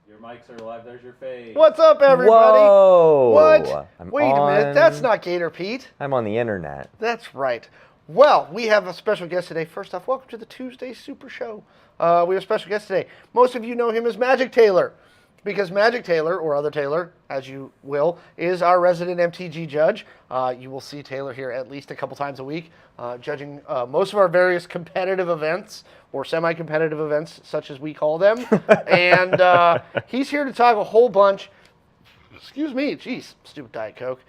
Your mics are live. There's your face. What's up, everybody? Whoa! What? Wait a minute. That's not Gator Pete. I'm on the internet. That's right. Well, we have a special guest today. First off, welcome to the Tuesday Super Show. We have a special guest today. Most of you know him as Magic Taylor, because Magic Taylor, or Other Taylor, as you will, is our resident MTG judge. You will see Taylor here at least a couple times a week, judging most of our various competitive events, or semi-competitive events, such as we call them. And he's here to talk a whole bunch. Excuse me, jeez, stupid Diet Coke.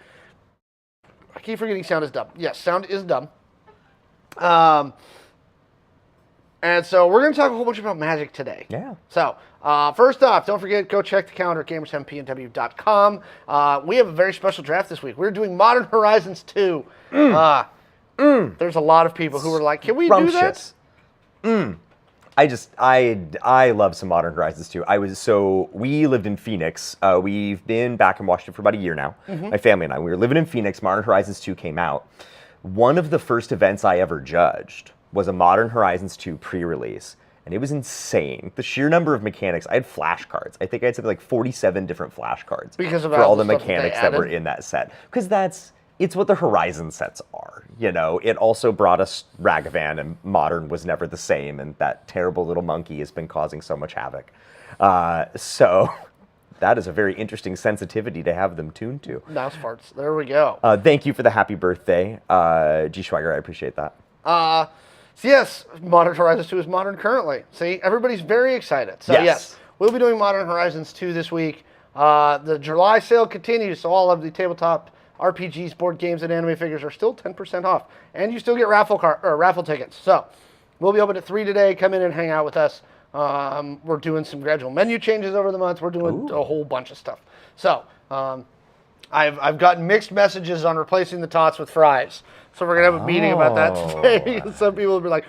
I keep forgetting sound is dumb. Yes, sound is dumb. And so we're going to talk a whole bunch about Magic today. Yeah. So first off, don't forget, go check the calendar at gamersheavenpnw.com. We have a very special draft this week. We're doing Modern Horizons 2. There's a lot of people who are like, can we do that? I love some Modern Horizons 2. We lived in Phoenix. We've been back in Washington for about a year now. My family and I. We were living in Phoenix. Modern Horizons 2 came out. One of the first events I ever judged was a Modern Horizons 2 pre-release, and it was insane. The sheer number of mechanics. I had flashcards. I think I had something like 47 different flashcards for all the mechanics that were in that set. Because it's what the Horizon sets are. You know, it also brought us Ragavan, and Modern was never the same, and that terrible little monkey has been causing so much havoc. So that is a very interesting sensitivity to have them tuned to. Mouse farts. There we go. Thank you for the happy birthday, G. Schweiger. I appreciate that. So yes, Modern Horizons 2 is modern currently. See, everybody's very excited. So yes, we'll be doing Modern Horizons 2 this week. The July sale continues, so all of the tabletop RPGs, board games, and anime figures are still 10% off. And you still get raffle tickets. So we'll be open at 3 today. Come in and hang out with us. We're doing some gradual menu changes over the months. We're doing a whole bunch of stuff. So I've gotten mixed messages on replacing the tots with fries. So we're going to have a meeting about that today. Some people will be like,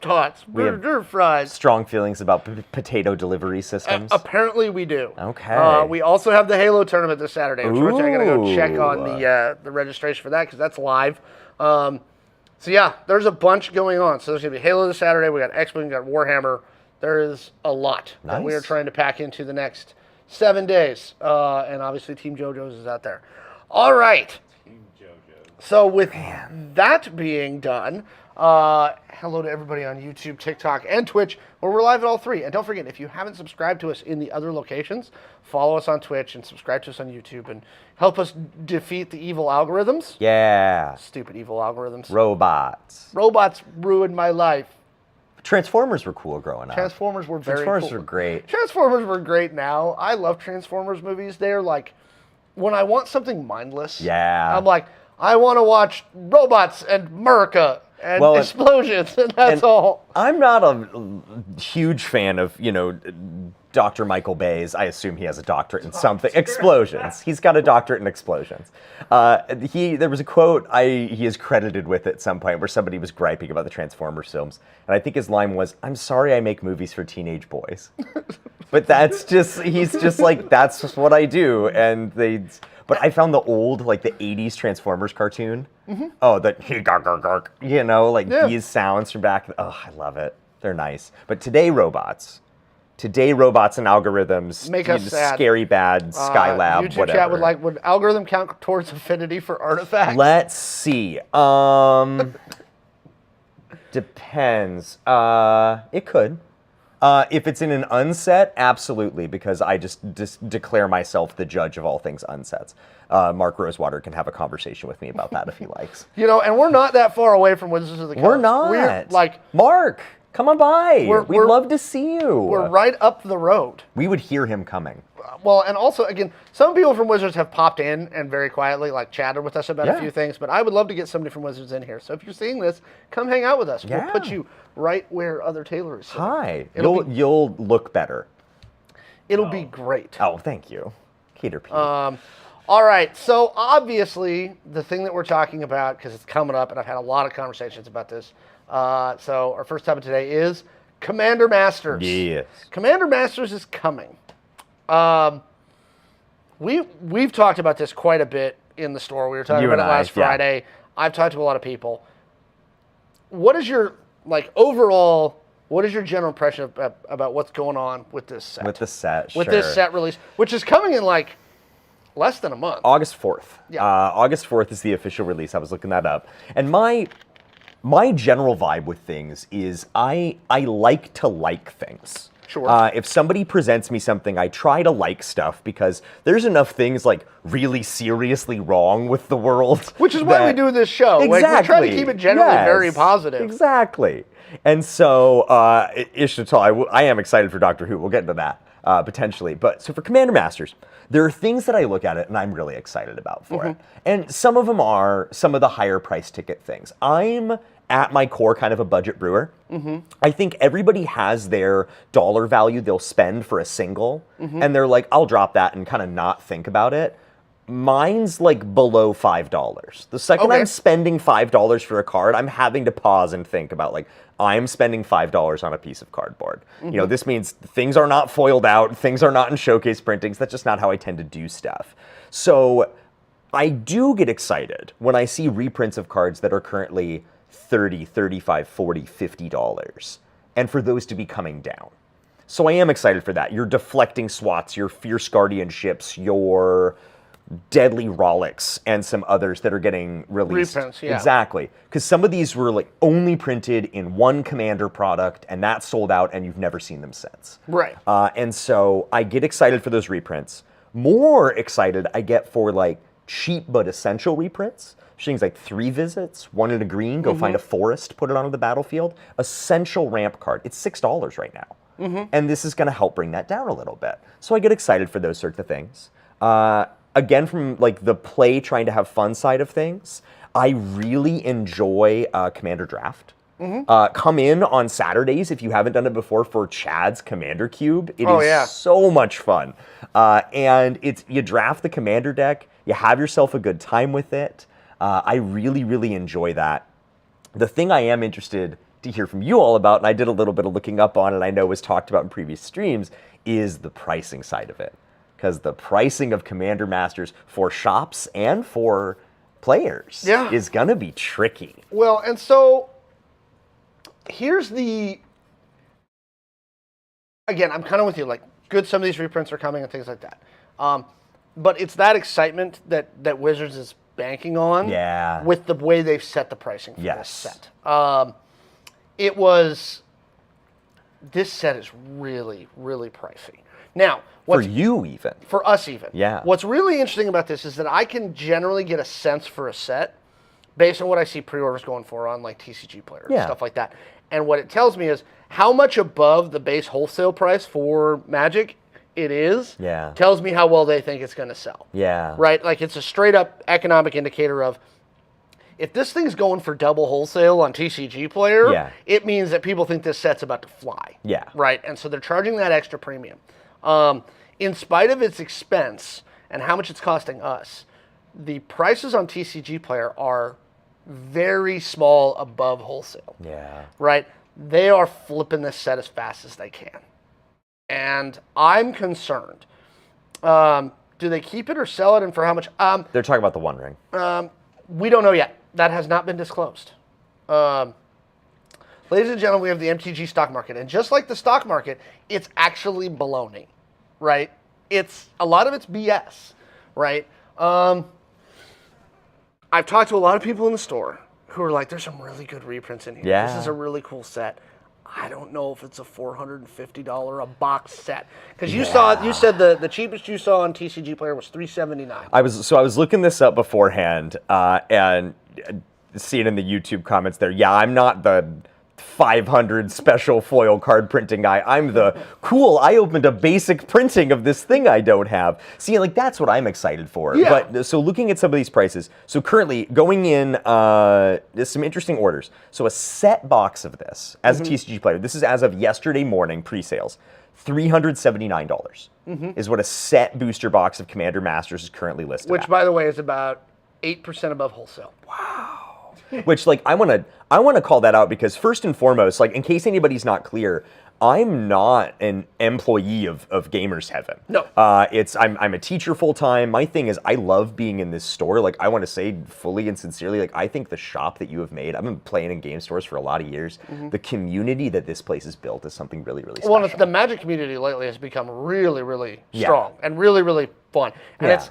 tots, fries. Strong feelings about potato delivery systems? Apparently we do. Okay. We also have the Halo tournament this Saturday. Unfortunately, I got to go check on the registration for that because that's live. So yeah, there's a bunch going on. So there's going to be Halo this Saturday. We got X-Wing, we got Warhammer. There is a lot that we are trying to pack into the next 7 days. And obviously Team JoJo's is out there. All right. So with that being done, hello to everybody on YouTube, TikTok, and Twitch, where we're live at all three. And don't forget, if you haven't subscribed to us in the other locations, follow us on Twitch and subscribe to us on YouTube and help us defeat the evil algorithms. Yeah. Stupid evil algorithms. Robots. Robots ruined my life. Transformers were cool growing up. Transformers were very cool. Transformers were great. Transformers were great now. I love Transformers movies. They're like, when I want something mindless, I'm like, I want to watch robots and America and explosions, and that's all. I'm not a huge fan of, Dr. Michael Bay's. I assume he has a doctorate in something. Explosions. He's got a doctorate in explosions. There was a quote he is credited with at some point where somebody was griping about the Transformers films, and I think his line was, "I'm sorry I make movies for teenage boys." But he's just like, that's just what I do, But I found the old, the 80s Transformers cartoon. Oh, these sounds from back. Oh, I love it. They're nice. But today, robots and algorithms make us sad. Scary bad, Skylab, YouTube whatever. Chat would algorithm count towards affinity for artifacts? Let's see. Depends. It could. If it's in an unset, absolutely, because I just declare myself the judge of all things unsets. Mark Rosewater can have a conversation with me about that if he likes. And we're not that far away from Wizards of the Coast. We're not. Mark, come on by. We'd love to see you. We're right up the road. We would hear him coming. Well, and also, again, some people from Wizards have popped in and very quietly, chatted with us about a few things, but I would love to get somebody from Wizards in here. So if you're seeing this, come hang out with us. We'll put you right where Other Taylor is sitting. Hi. You'll look better. It'll be great. Oh, thank you. Gator Pete. All right, so obviously, the thing that we're talking about, because it's coming up, and I've had a lot of conversations about this, so our first topic today is Commander Masters. Yes. Commander Masters is coming. We've talked about this quite a bit in the store. We were talking about it last Friday. I've talked to a lot of people. What is your overall what is your general impression about what's going on with this set? With the set, With this set release, which is coming in like less than a month. August 4th. Yeah. August 4th is the official release. I was looking that up. And my general vibe with things is I like to like things. Sure. If somebody presents me something, I try to like stuff because there's enough things like really seriously wrong with the world. Which is why we do this show. Exactly. Like, we try to keep it generally very positive. Exactly. And so, Ishtal, I am excited for Doctor Who. We'll get into that potentially. But so for Commander Masters, there are things that I look at it and I'm really excited about for it. And some of them are some of the higher price ticket things. I'm at my core kind of a budget brewer. I think everybody has their dollar value they'll spend for a single, and they're like, I'll drop that and kind of not think about it. Mine's like below $5. The second I'm spending $5 for a card, I'm having to pause and think about like, I'm spending $5 on a piece of cardboard. You know, this means things are not foiled out, things are not in showcase printings. That's just not how I tend to do stuff. So I do get excited when I see reprints of cards that are currently $30, $35, $40, $50, and for those to be coming down. So I am excited for that. Your deflecting swats, your fierce guardianships, your deadly Rollicks, and some others that are getting released. Reprints, yeah. Exactly. Because some of these were like only printed in one Commander product, and that sold out, and you've never seen them since. Right. And so I get excited for those reprints. More excited I get for like cheap but essential reprints. Things like 3 visits, 1 in a green, go find a forest, put it onto the battlefield. Essential ramp card. It's $6 right now. And this is going to help bring that down a little bit. So I get excited for those sorts of things. Again, from like the play, trying to have fun side of things, I really enjoy Commander Draft. Come in on Saturdays if you haven't done it before for Chad's Commander Cube. It is so much fun. And you draft the Commander deck, you have yourself a good time with it. I really, really enjoy that. The thing I am interested to hear from you all about, and I did a little bit of looking up on it, I know was talked about in previous streams, is the pricing side of it. Because the pricing of Commander Masters for shops and for players is going to be tricky. Well, and so here's the... Again, I'm kind of with you. Like, good, some of these reprints are coming and things like that. But it's that excitement that Wizards is banking on with the way they've set the pricing for this set. This set is really, really pricey. Now, for you even. For us even. Yeah. What's really interesting about this is that I can generally get a sense for a set based on what I see pre-orders going for on like TCG Player and stuff like that. And what it tells me is how much above the base wholesale price for Magic it is, tells me how well they think it's going to sell. Right? Like, it's a straight up economic indicator of, if this thing's going for double wholesale on TCG Player, it means that people think this set's about to fly. Right? And so they're charging that extra premium. In spite of its expense and how much it's costing us, the prices on TCG Player are very small above wholesale. Right? They are flipping this set as fast as they can. And I'm concerned. Do they keep it or sell it, and for how much? They're talking about the One Ring. We don't know yet. That has not been disclosed. Ladies and gentlemen, we have the MTG stock market. And just like the stock market, it's actually baloney, right? A lot of it's BS, right? I've talked to a lot of people in the store who are like, there's some really good reprints in here. This is a really cool set. I don't know if it's a $450 a box set, because you said the cheapest you saw on TCG Player was $379. I was looking this up beforehand and seeing in the YouTube comments there. Yeah, I'm not the 500 special foil card printing guy. I'm the cool, I opened a basic printing of this thing I don't have. See, like, that's what I'm excited for. But so looking at some of these prices, so currently going in, there's some interesting orders. So a set box of this as a TCG Player, this is as of yesterday morning pre-sales, $379 is what a set booster box of Commander Masters is currently listed Which, at. by the way, is about 8% above wholesale. Which, like, I want to call that out because, first and foremost, like, in case anybody's not clear, I'm not an employee of Gamers Heaven. No. I'm a teacher full time. My thing is I love being in this store. Like, I want to say fully and sincerely, like, I think the shop that you have made, I've been playing in game stores for a lot of years. The community that this place has built is something really, really special. Well, the Magic community lately has become really, really strong and really, really fun. And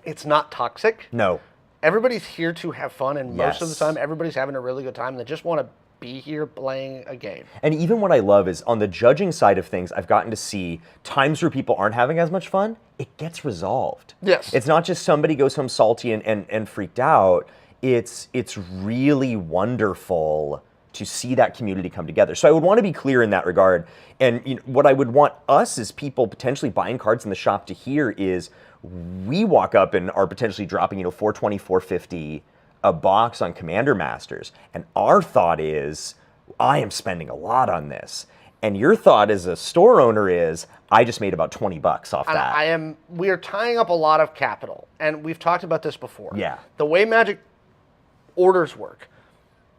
it's not toxic. No. Everybody's here to have fun, and most of the time, everybody's having a really good time. They just want to be here playing a game. And even what I love is on the judging side of things, I've gotten to see times where people aren't having as much fun, it gets resolved. Yes. It's not just somebody goes home salty and freaked out. It's really wonderful to see that community come together. So I would want to be clear in that regard. And what I would want us as people potentially buying cards in the shop to hear is we walk up and are potentially dropping, $420, $450 a box on Commander Masters. And our thought is, I am spending a lot on this. And your thought as a store owner is, I just made about $20 off that. We are tying up a lot of capital. And we've talked about this before. Yeah. The way Magic orders work,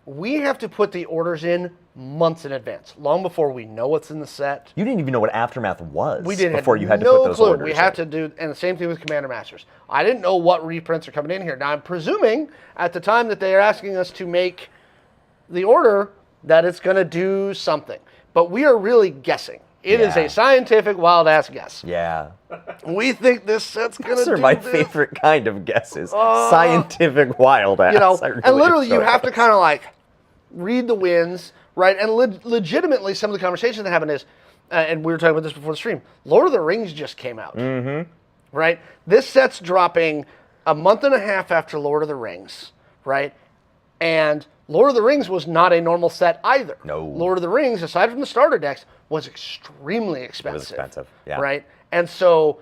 we have to put the orders in months in advance, long before we know what's in the set. You didn't even know what Aftermath was We didn't before you had to no put those clue. orders We had in. to do, and the same thing with Commander Masters. I didn't know what reprints are coming in here. Now, I'm presuming at the time that they are asking us to make the order that it's going to do something. But we are really guessing. It is a scientific wild-ass guess. Yeah. We think this set's going to do Those are my this. favorite kind of guesses. Scientific wild ass. And literally you have to kind of like read the winds, right? And legitimately, some of the conversation that happened is, and we were talking about this before the stream, Lord of the Rings just came out, right? This set's dropping a month and a half after Lord of the Rings, right? And Lord of the Rings was not a normal set either. No. Lord of the Rings, aside from the starter decks, was extremely expensive. It was expensive, yeah. Right? And so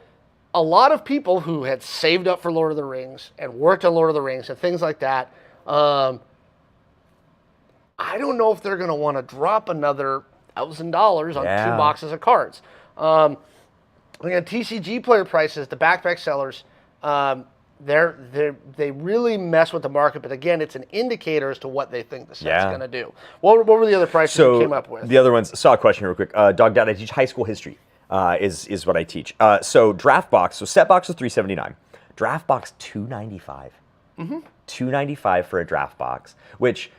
a lot of people who had saved up for Lord of the Rings and worked on Lord of the Rings and things like that, I don't know if they're going to want to drop another $1,000 on 2 boxes of cards. Again, TCG player prices, the backpack sellers, they really mess with the market, but again, it's an indicator as to what they think the set's going to do. What were the other prices you came up with? The other ones, saw a question real quick. Dog Dad, I teach high school history, is what I teach. So draft box, so set box is $379. Draft box, $295. $295 for a draft box, which,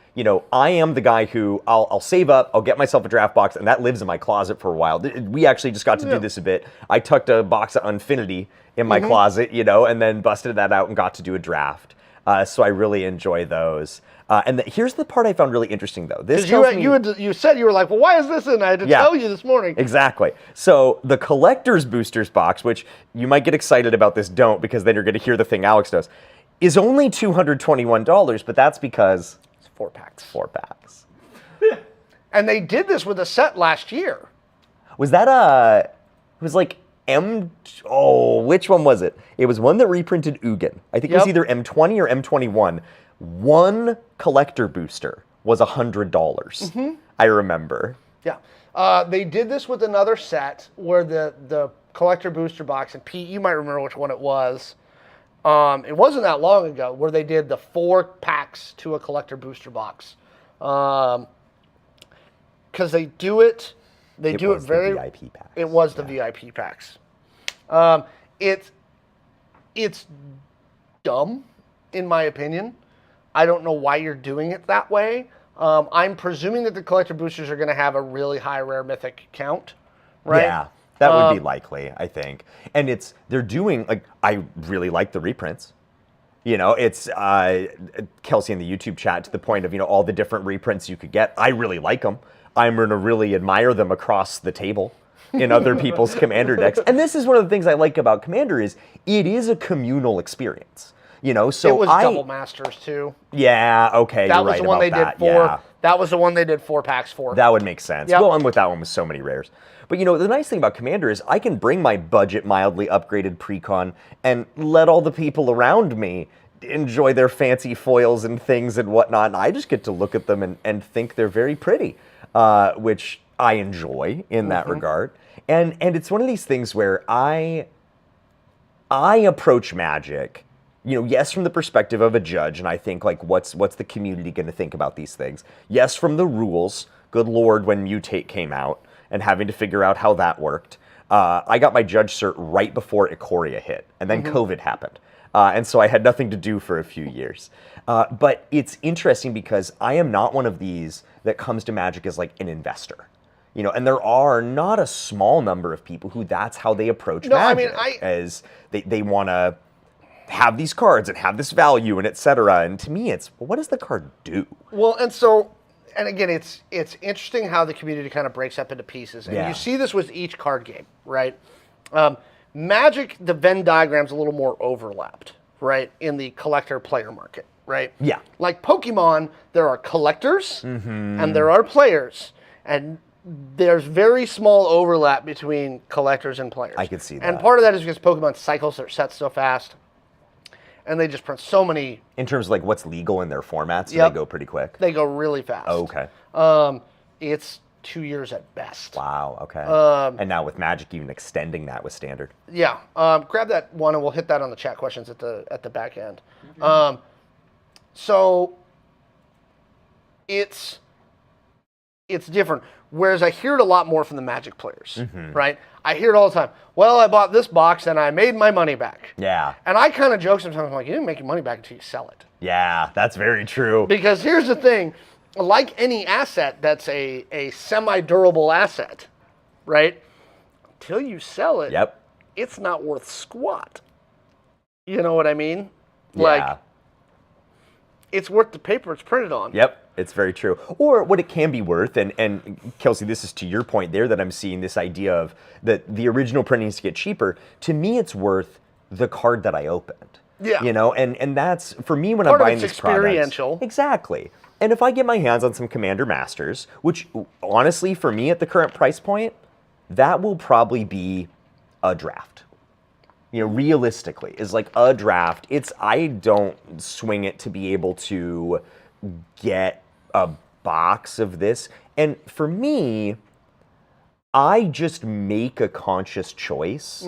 I am the guy who I'll save up, I'll get myself a draft box, and that lives in my closet for a while. We actually just got to do this a bit. I tucked a box of Unfinity in my closet, and then busted that out and got to do a draft. So I really enjoy those. And here's the part I found really interesting, though. This you said you were like, well, why is this in? I had to tell you this morning. Exactly. So the collector's boosters box, which you might get excited about this, don't, because then you're going to hear the thing Alex does, is only $221, but that's because it's 4 packs. 4 packs. And they did this with a set last year. Was that it was like which one was it? It was one that reprinted Ugin. I think it was either M20 or M21. One collector booster was $100. I remember. Yeah. They did this with another set where the collector booster box, and Pete, you might remember which one it was. It wasn't that long ago where they did the 4 packs to a collector booster box. Because they do it, do it very. The VIP packs. It was the VIP packs. It's dumb, in my opinion. I don't know why you're doing it that way. I'm presuming that the collector boosters are going to have a really high rare mythic count, right? Yeah. That would be likely, I think. And they're doing, I really like the reprints. It's Kelsey in the YouTube chat to the point of, all the different reprints you could get. I really like them. I'm going to really admire them across the table in other people's Commander decks. And this is one of the things I like about Commander is it is a communal experience. So it was Double Masters too. Yeah, okay, that you're was right the one about they that. did 4. Yeah. That was the one they did 4 packs for. That would make sense. Yep. Well, and with that one with so many rares. But the nice thing about Commander is I can bring my budget mildly upgraded precon and let all the people around me enjoy their fancy foils and things and whatnot. And I just get to look at them and think they're very pretty, which I enjoy in that regard. And it's one of these things where I approach Magic, yes, from the perspective of a judge, and I think what's the community going to think about these things? Yes, from the rules good Lord, when Mutate came out and having to figure out how that worked. I got my Judge cert right before Ikoria hit, and then COVID happened. And so I had nothing to do for a few years. But it's interesting because I am not one of these that comes to Magic as like an investor. And there are not a small number of people who that's how they approach Magic, as they want to have these cards and have this value and et cetera. And to me, it's, well, what does the card do? Well, and again, it's interesting how the community kind of breaks up into pieces. And you see this with each card game, right? Magic, the Venn diagram's a little more overlapped, right, in the collector-player market, right? Yeah. Like Pokemon, there are collectors and there are players. And there's very small overlap between collectors and players. I could see that. And part of that is because Pokemon cycles their sets so fast. And they just print so many. In terms of like what's legal in their formats, they go pretty quick? They go really fast. Oh, okay. It's 2 years at best. Wow, okay. And now with Magic even extending that with Standard. Yeah. Grab that one and we'll hit that on the chat questions at the back end. So it's different. Whereas I hear it a lot more from the Magic players, right? I hear it all the time. Well, I bought this box and I made my money back. Yeah. And I kind of joke sometimes, I'm like, you didn't make your money back until you sell it. Yeah, that's very true. Because here's the thing, like any asset that's a semi-durable asset, right? Until you sell it, it's not worth squat. You know what I mean? Yeah. Like, it's worth the paper it's printed on. Yep. It's very true. Or what it can be worth, and Kelsey, this is to your point there that I'm seeing this idea of that the original printings to get cheaper. To me, it's worth the card that I opened. Yeah. And that's, for me, when Part I'm buying of it's these products. experiential. Exactly. And if I get my hands on some Commander Masters, which honestly, for me at the current price point, that will probably be a draft. Realistically, is like a draft. I don't swing it to be able to get a box of this. And for me, I just make a conscious choice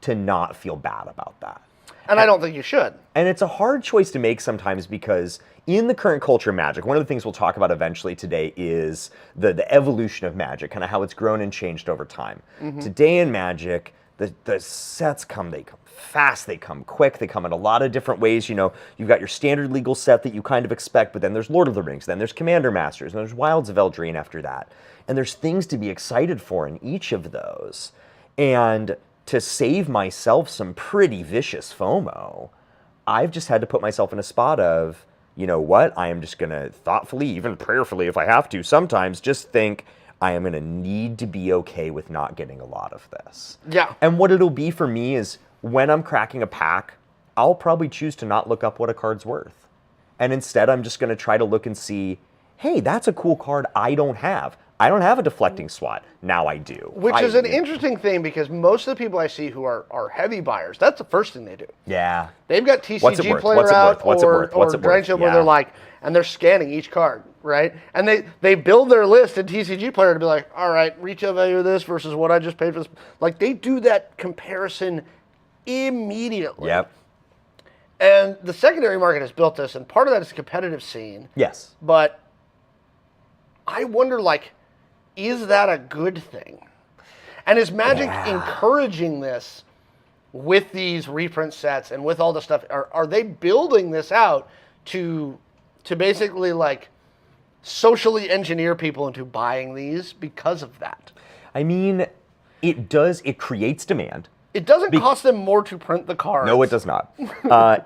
to not feel bad about that. And I don't think you should. And it's a hard choice to make sometimes because in the current culture of Magic, one of the things we'll talk about eventually today is the evolution of Magic, kind of how it's grown and changed over time. Today in Magic, the sets they come fast, they come quick, they come in a lot of different ways. You've got your standard legal set that you kind of expect, but then there's Lord of the Rings, then there's Commander Masters, and there's Wilds of Eldraine after that. And there's things to be excited for in each of those. And to save myself some pretty vicious FOMO, I've just had to put myself in a spot of, you know what, I am just going to thoughtfully, even prayerfully if I have to, sometimes just think, I am going to need to be okay with not getting a lot of this. Yeah. And what it'll be for me is when I'm cracking a pack, I'll probably choose to not look up what a card's worth. And instead, I'm just going to try to look and see, hey, that's a cool card I don't have. I don't have a deflecting SWAT. Now I do. Which is an interesting thing because most of the people I see who are heavy buyers, that's the first thing they do. Yeah. They've got TCG Player out or Dragon Shield where they're like, and they're scanning each card, right? And they build their list in TCG Player to be like, all right, retail value of this versus what I just paid for this. Like they do that comparison immediately. Yep. And the secondary market has built this, and part of that is a competitive scene. Yes. But I wonder, like, is that a good thing? And is Magic encouraging this with these reprint sets and with all the stuff? Are they building this out to basically, like, socially engineer people into buying these because of that? I mean, it creates demand. It doesn't cost them more to print the cards. No, it does not.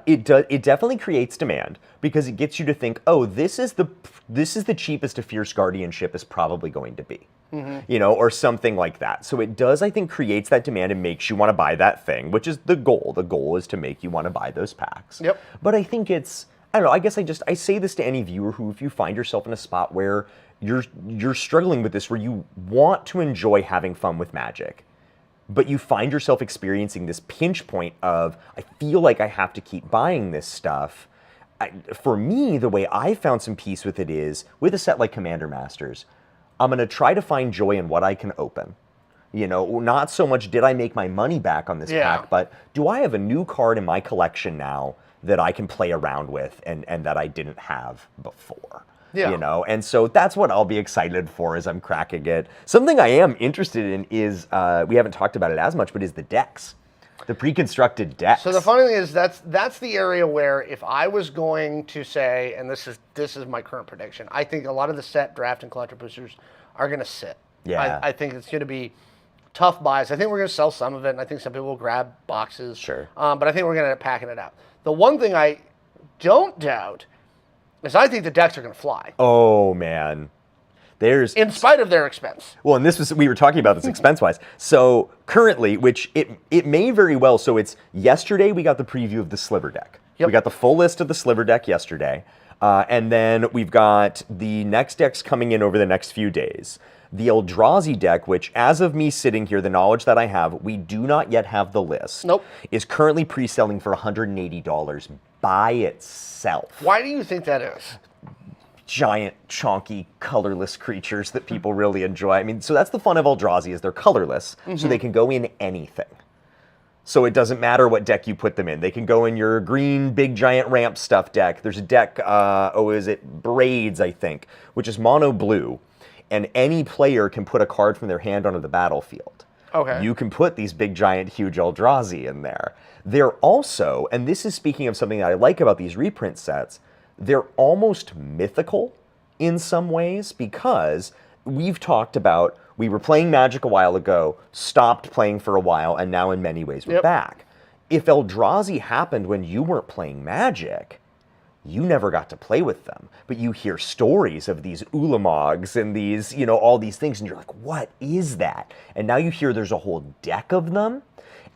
It definitely creates demand because it gets you to think, oh, this is the cheapest a Fierce Guardianship is probably going to be, or something like that. So it does, I think, creates that demand and makes you want to buy that thing, which is the goal. The goal is to make you want to buy those packs. Yep. But I think I don't know. I guess I say this to any viewer who, if you find yourself in a spot where you're struggling with this, where you want to enjoy having fun with Magic, but you find yourself experiencing this pinch point of, I feel like I have to keep buying this stuff. For me, the way I found some peace with it is, with a set like Commander Masters, I'm going to try to find joy in what I can open. Not so much did I make my money back on this pack, but do I have a new card in my collection now that I can play around with and that I didn't have before? You know, and so that's what I'll be excited for as I'm cracking it. Something I am interested in is, we haven't talked about it as much, but is the decks. The pre-constructed decks. So the funny thing is that's the area where if I was going to say, and this is my current prediction, I think a lot of the set, draft, and collector boosters are going to sit. Yeah. I think it's going to be tough buys. I think we're going to sell some of it, and I think some people will grab boxes. Sure. But I think we're going to end up packing it out. The one thing I don't doubt is I think the decks are going to fly. Oh, man. In spite of their expense. Well, and we were talking about this expense-wise. So currently, which it may very well, so it's yesterday we got the preview of the Sliver deck. Yep. We got the full list of the Sliver deck yesterday. And then we've got the next decks coming in over the next few days. The Eldrazi deck, which as of me sitting here, the knowledge that I have, we do not yet have the list. Nope. Is currently pre-selling for $180 by itself. Why do you think that is? Giant, chonky, colorless creatures that people really enjoy. I mean, so that's the fun of Eldrazi, is they're colorless, so they can go in anything. So it doesn't matter what deck you put them in. They can go in your green, big, giant ramp stuff deck. There's a deck, is it Braids, I think, which is mono blue, and any player can put a card from their hand onto the battlefield. Okay. You can put these big, giant, huge Eldrazi in there. They're also, and this is speaking of something that I like about these reprint sets, they're almost mythical in some ways, because we've talked about, we were playing Magic a while ago, stopped playing for a while, and now in many ways we're back. If Eldrazi happened when you weren't playing Magic, you never got to play with them. But you hear stories of these Ulamogs and these, you know, all these things, and you're like, what is that? And now you hear there's a whole deck of them.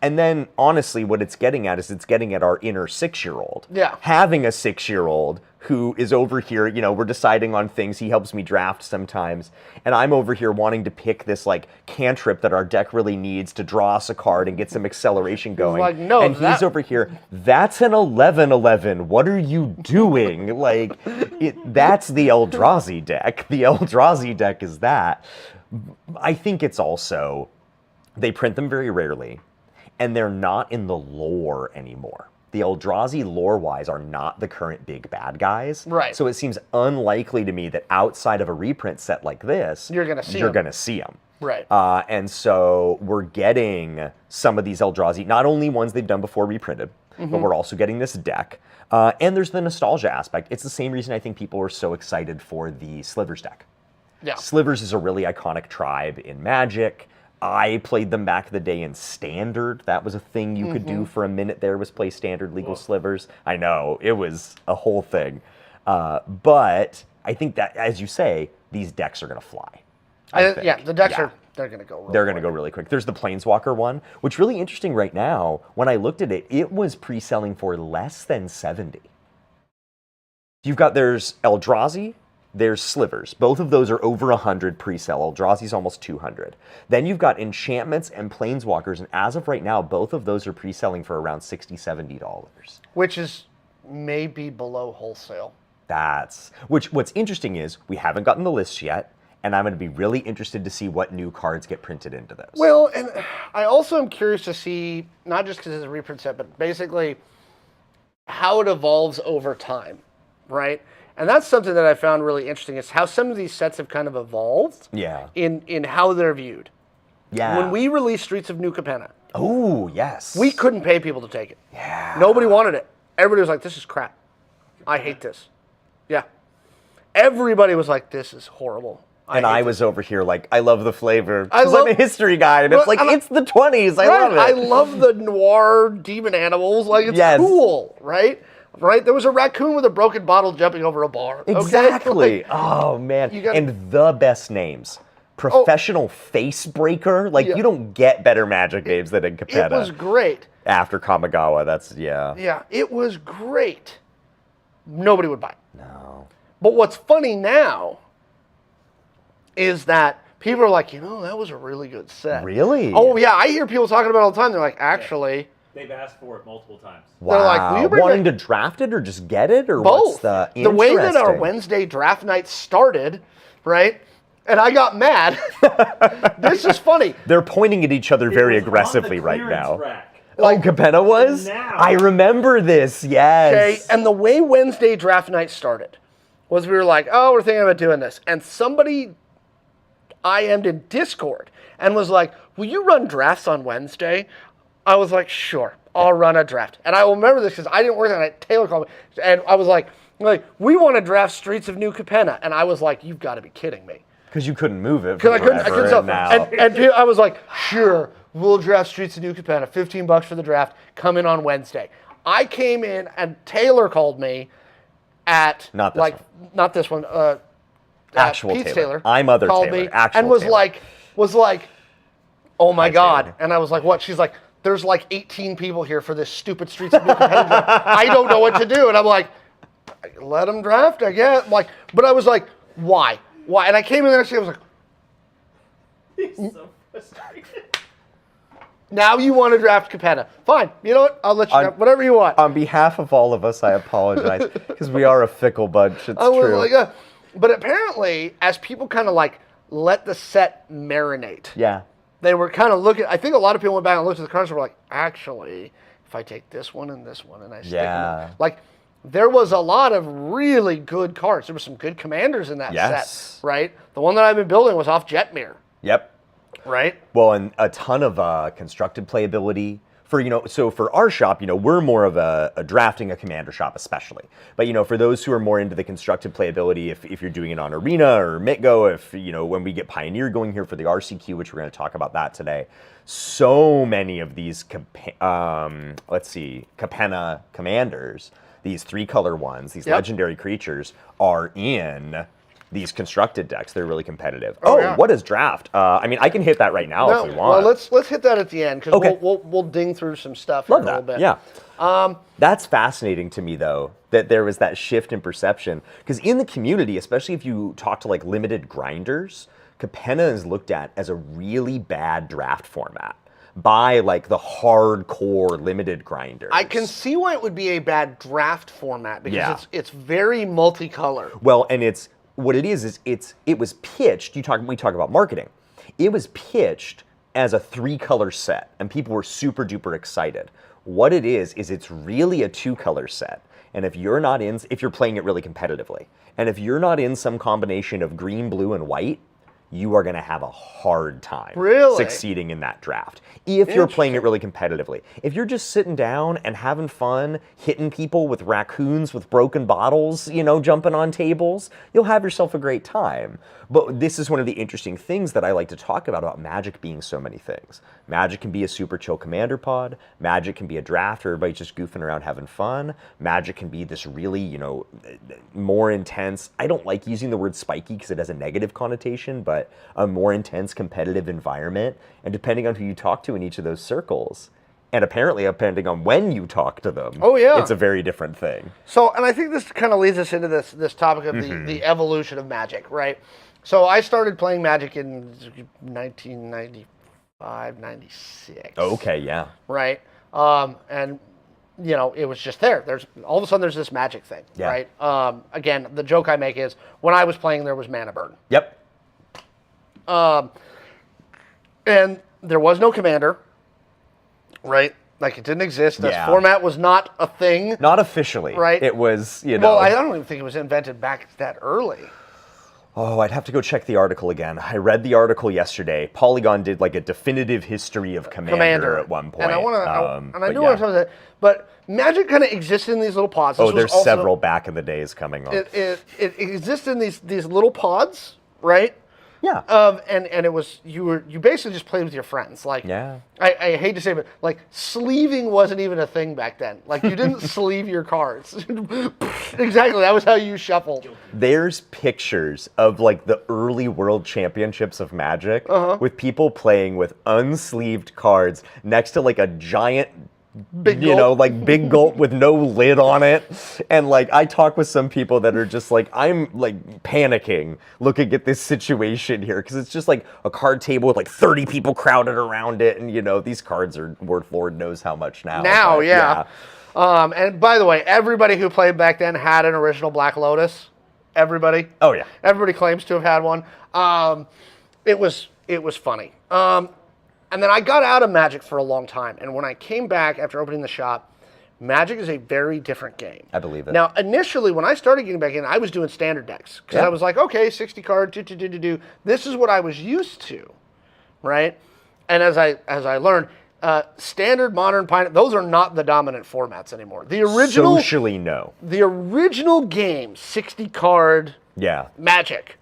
And then, honestly, what it's getting at is it's getting at our inner 6-year-old. Yeah. Having a 6-year-old who is over here, you know, we're deciding on things. He helps me draft sometimes. And I'm over here wanting to pick this, like, cantrip that our deck really needs to draw us a card and get some acceleration going. Like, no, and he's over here, that's an 11/11. What are you doing? Like, that's the Eldrazi deck. The Eldrazi deck is that. I think it's also, they print them very rarely. And they're not in the lore anymore. The Eldrazi lore-wise are not the current big bad guys. Right. So it seems unlikely to me that outside of a reprint set like this, you're going to see them. Right. Right. And so we're getting some of these Eldrazi, not only ones they've done before reprinted, but we're also getting this deck. And there's the nostalgia aspect. It's the same reason I think people were so excited for the Slivers deck. Yeah. Slivers is a really iconic tribe in Magic. I played them back in the day in Standard. That was a thing you could do for a minute there, was play Standard legal Slivers. I know, it was a whole thing. But I think that, as you say, these decks are going to fly. Yeah, the decks are, they're going to go really They're going to go really quick. There's the Planeswalker one, which really interesting right now. When I looked at it, it was pre-selling for less than 70. You've got, there's Eldrazi, there's Slivers. Both of those are over 100 pre-sale. Eldrazi's almost 200. Then you've got enchantments and planeswalkers, and as of right now, both of those are pre-selling for around $60, $70. Which is maybe below wholesale. What's interesting is we haven't gotten the list yet, and I'm going to be really interested to see what new cards get printed into those. Well, and I also am curious to see, not just because it's a reprint set, but basically how it evolves over time, right? And that's something that I found really interesting, is how some of these sets have kind of evolved in how they're viewed. Yeah. When we released Streets of New Capenna, oh, yes. we couldn't pay people to take it. Yeah. Nobody wanted it. Everybody was like, this is crap. I hate this. Yeah. Everybody was like, this is horrible. I was over here like, I love the flavor. Because I'm a history guy, and it's like, it's the 20s. I love it. I love the noir demon animals. Like, it's cool, right? Right? There was a raccoon with a broken bottle jumping over a bar. Exactly. Okay? Oh, man. And the best names. Professional Face Breaker. Like, you don't get better Magic names than in Capenna. It was great. After Kamigawa, Yeah, it was great. Nobody would buy it. No. But what's funny now is that people are like, that was a really good set. Really? Oh, yeah. I hear people talking about it all the time. They're like, actually... They've asked for it multiple times. Wow. They're like, will you bring wanting to draft it or just get it? Or both. What's the way that our Wednesday draft night started, right? And I got mad. This is funny. They're pointing at each other very aggressively right now. Rack. Like Capenna was? Now. I remember this, yes. Okay, and the way Wednesday draft night started was we were like, oh, we're thinking about doing this. And somebody IM'd in Discord and was like, will you run drafts on Wednesday? I was like, sure, I'll run a draft. And I will remember this because I didn't work that night. Taylor called me. And I was like, we want to draft Streets of New Capenna. And I was like, you've got to be kidding me. Because you couldn't move it. Because I couldn't sell. Now. And I was like, sure, we'll draft Streets of New Capenna. $15 for the draft. Come in on Wednesday. I came in and Taylor called me at not this one. Actual Pete's Taylor. I'm other called Taylor. Me Actual and was Taylor. like, oh my God. Taylor. And I was like, what? She's like, there's like 18 people here for this stupid Streets of New Capenna draft. I don't know what to do. And I'm like, let them draft, I guess. But I was like, why? Why? And I came in the next day, I was like, He's so frustrated. now you want to draft Capenna. Fine. You know what? I'll let you draft whatever you want. On behalf of all of us, I apologize. Because we are a fickle bunch. It's I was true. like, but apparently, as people kind of like let the set marinate, yeah. they were kind of looking. I think a lot of people went back and looked at the cards and were like, actually, if I take this one and I stick them, like there was a lot of really good cards. There were some good commanders in that set, right? The one that I've been building was off Jetmir. Yep. Right. Well, and a ton of constructed playability. So for our shop, we're more of a drafting a commander shop especially. But, for those who are more into the constructed playability, if you're doing it on Arena or MitGo, when we get Pioneer going here for the RCQ, which we're going to talk about that today, so many of these, Capenna commanders, these 3-color ones, these legendary creatures, are in these constructed decks. They're really competitive. What is draft? I can hit that right now if we want. Well, let's hit that at the end because we'll ding through some stuff here a little bit. Yeah. That's fascinating to me though, that there was that shift in perception. Because in the community, especially if you talk to like limited grinders, Capenna is looked at as a really bad draft format by like the hardcore limited grinders. I can see why it would be a bad draft format because it's very multicolored. Well, and what it is it was pitched. We talk about marketing. It was pitched as a 3-color set, and people were super duper excited. What it is it's really a 2-color set. And if you're playing it really competitively, and if you're not in some combination of green, blue, and white, you are going to have a hard time succeeding in that draft. If you're playing it really competitively. If you're just sitting down and having fun, hitting people with raccoons with broken bottles, jumping on tables, you'll have yourself a great time. But this is one of the interesting things that I like to talk about Magic being so many things. Magic can be a super chill commander pod. Magic can be a draft where everybody's just goofing around having fun. Magic can be this really, more intense, I don't like using the word spiky because it has a negative connotation, but a more intense competitive environment. And depending on who you talk to in each of those circles, and apparently depending on when you talk to them, it's a very different thing. So, and I think this kind of leads us into this topic of the evolution of Magic, right? So I started playing Magic in 1995, 96. Okay, yeah. Right? And, it was just there. All of a sudden there's this Magic thing, right? Again, the joke I make is, when I was playing, there was Mana Burn. Yep. And there was no commander, right? Like, it didn't exist. This format was not a thing. Not officially. Right? It was, Well, I don't even think it was invented back that early. Oh, I'd have to go check the article again. I read the article yesterday. Polygon did like a definitive history of Commander at one point. And I want to, I do want to talk about that. But Magic kind of existed in these little pods. There's several back in the days coming on. It exists in these little pods, right? Yeah. And it was you basically just played with your friends. Like, I hate to say it, but like sleeving wasn't even a thing back then. Like, you didn't sleeve your cards. Exactly, that was how you shuffled. There's pictures of like the early World Championships of Magic with people playing with unsleeved cards next to like a giant Big gulp. Like big gulp with no lid on it. And like, I talk with some people that are just like, I'm like panicking looking at this situation here. Cause it's just like a card table with like 30 people crowded around it. And these cards are worth Lord knows how much now. Yeah. And by the way, everybody who played back then had an original Black Lotus. Everybody. Oh yeah. Everybody claims to have had one. It was funny. And then I got out of Magic for a long time. And when I came back after opening the shop, Magic is a very different game. I believe it. Now, initially, when I started getting back in, I was doing standard decks because Yeah. I was like, okay, 60 card, this is what I was used to, right? And as I learned, standard, modern, those are not the dominant formats anymore. The original Socially, no. the original game, 60 card Yeah. Magic,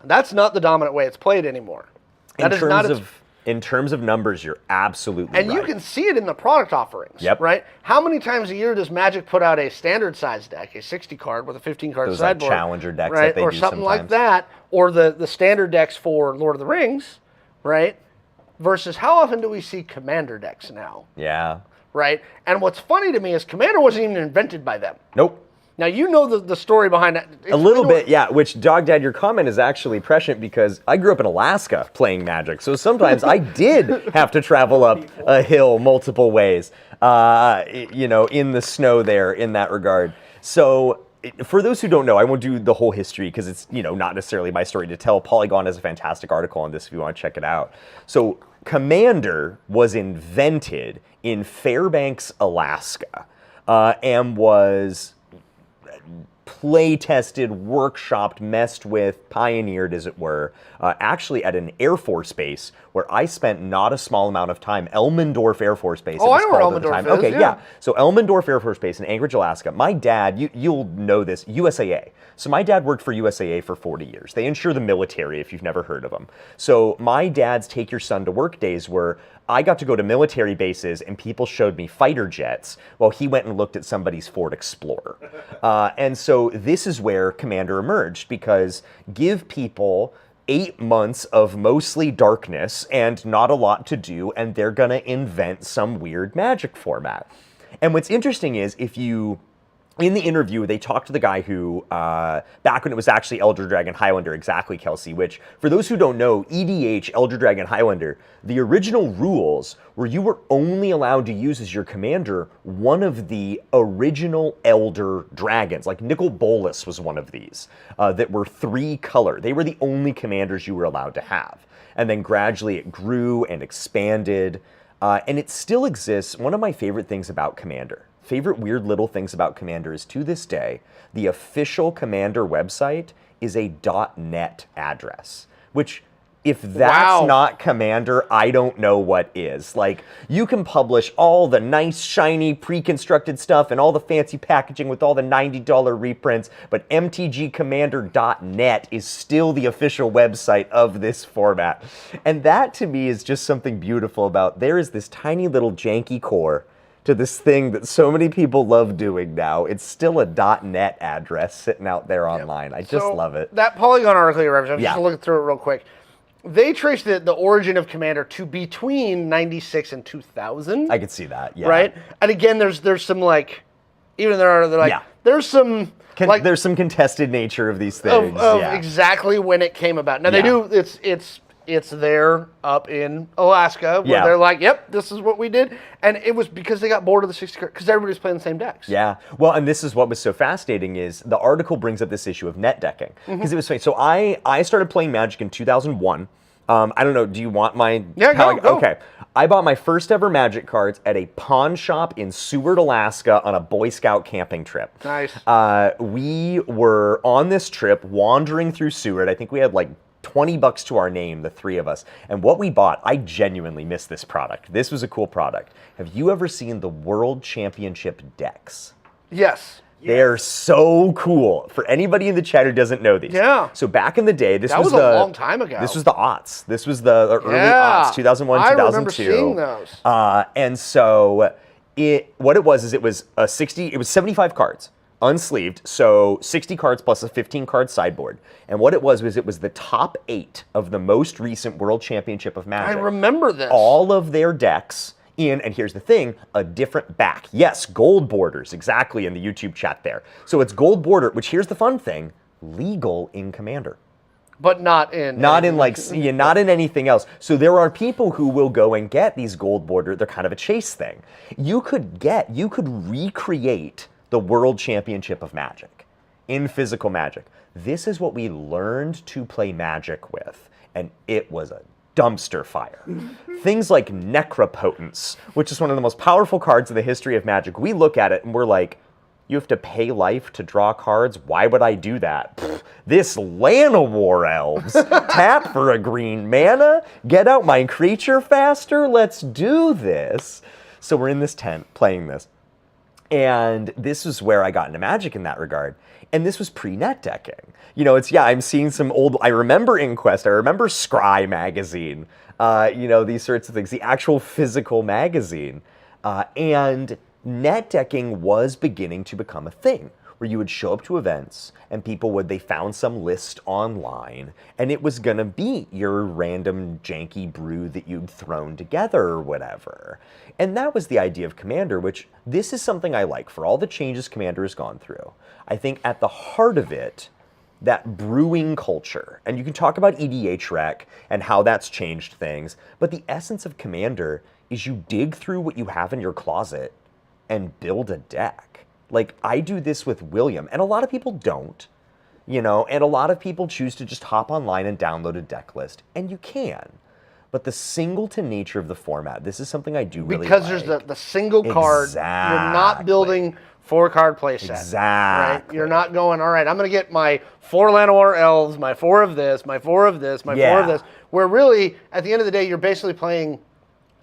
that's not the dominant way it's played anymore. That is not In terms of numbers, you're absolutely and right. you can see it in the product offerings, Yep. right? How many times a year does Magic put out a standard size deck, a 60 card with a 15 card Those, like, sideboard? challenger decks right? that they or do something like sometimes. that, or the standard decks for Lord of the Rings, right? Versus how often do we see commander decks now, Yeah. right? And what's funny to me is commander wasn't even invented by them. Nope. Now, you know the story behind that. A little bit, yeah. Which, Dog Dad, your comment is actually prescient because I grew up in Alaska playing Magic. So sometimes I did have to travel up a hill multiple ways, in the snow there in that regard. So for those who don't know, I won't do the whole history because it's, not necessarily my story to tell. Polygon has a fantastic article on this if you want to check it out. So Commander was invented in Fairbanks, Alaska, and was play tested, workshopped, messed with, pioneered, as it were, actually at an Air Force base where I spent not a small amount of time. Elmendorf Air Force Base. Oh, it was I know where called at the Elmendorf time. is, Okay, yeah. yeah. So Elmendorf Air Force Base in Anchorage, Alaska. My dad, you'll know this, USAA. So my dad worked for USAA for 40 years. They insure the military if you've never heard of them. So my dad's take your son to work days were I got to go to military bases and people showed me fighter jets while he went and looked at somebody's Ford Explorer. And so this is where Commander emerged because give people 8 months of mostly darkness and not a lot to do, and they're gonna invent some weird Magic format. And what's interesting is in the interview, they talked to the guy who, back when it was actually Elder Dragon Highlander, exactly, Kelsey, which, for those who don't know, EDH, Elder Dragon Highlander, the original rules were you were only allowed to use as your commander one of the original Elder Dragons. Like Nicol Bolas was one of these, that were 3-color. They were the only commanders you were allowed to have. And then gradually it grew and expanded, and it still exists. One of my favorite things about Commander, favorite weird little things about Commander is to this day, the official Commander website is a .net address, which if that's Wow. not Commander, I don't know what is. Like, you can publish all the nice, shiny, pre-constructed stuff and all the fancy packaging with all the $90 reprints, but mtgcommander.net is still the official website of this format. And that, to me, is just something beautiful about there is this tiny little janky core to this thing that so many people love doing now. It's still a .net address sitting out there online. I just love it. That Polygon article you referenced, I'm Yeah. just looking through it real quick. They traced the origin of Commander to between 96 and 2000. I could see that, yeah. Right? And again, there's some like, even they're like, Yeah. there's some like There's some contested nature of these things. of yeah. exactly when it came about. Now they Yeah. do it's there up in Alaska where Yeah. they're like, yep, this is what we did, and it was because they got bored of the 60 because everybody's playing the same decks. Yeah. Well, and this is what was so fascinating is the article brings up this issue of net decking. Because it was funny. So I started playing Magic in 2001. I don't know, do you want my... Yeah, go. Okay. I bought my first ever Magic cards at a pawn shop in Seward, Alaska on a Boy Scout camping trip. Nice. We were on this trip wandering through Seward. I think we had like $20 to our name, the 3 of us. And what we bought, I genuinely miss this product. This was a cool product. Have you ever seen the World Championship decks? Yes. They're so cool. For anybody in the chat who doesn't know these. Yeah. So back in the day, this That was a the long time ago. This was the aughts. This was the early Yeah. aughts, 2001, I 2002. remember seeing those. And so what it was it was 75 cards, unsleeved, so 60 cards plus a 15-card sideboard. And what it was it was the top 8 of the most recent World Championship of Magic. I remember this. All of their decks in, and here's the thing, a different back. Yes, gold borders, exactly, in the YouTube chat there. So it's gold border, which here's the fun thing, legal in Commander. But not in Not in not in anything else. So there are people who will go and get these gold border. They're kind of a chase thing. You could recreate the World Championship of Magic in physical Magic. This is what we learned to play Magic with, and it was a dumpster fire. Things like Necropotence, which is one of the most powerful cards in the history of Magic. We look at it and we're like, you have to pay life to draw cards? Why would I do that? Pfft, this Llanowar Elves. Tap for a green mana? Get out my creature faster? Let's do this. So we're in this tent playing this. And this is where I got into Magic in that regard. And this was pre-net decking. You know, I'm seeing some old, I remember Inquest, I remember Scry magazine, these sorts of things, the actual physical magazine. And net decking was beginning to become a thing, where you would show up to events and they found some list online and it was gonna be your random janky brew that you'd thrown together or whatever. And that was the idea of Commander, which this is something I like for all the changes Commander has gone through. I think at the heart of it, that brewing culture, and you can talk about EDH Rec and how that's changed things, but the essence of Commander is you dig through what you have in your closet and build a deck. Like, I do this with William, and a lot of people don't, and a lot of people choose to just hop online and download a deck list, and you can. But the singleton nature of the format, this is something I do really because like. there's the single card. Exactly. You're not building 4-card playset. Exactly. Right? You're not going, all right, I'm going to get my 4 Llanowar Elves, my 4 of this, my 4 of this, my 4 of this. Where really, at the end of the day, you're basically playing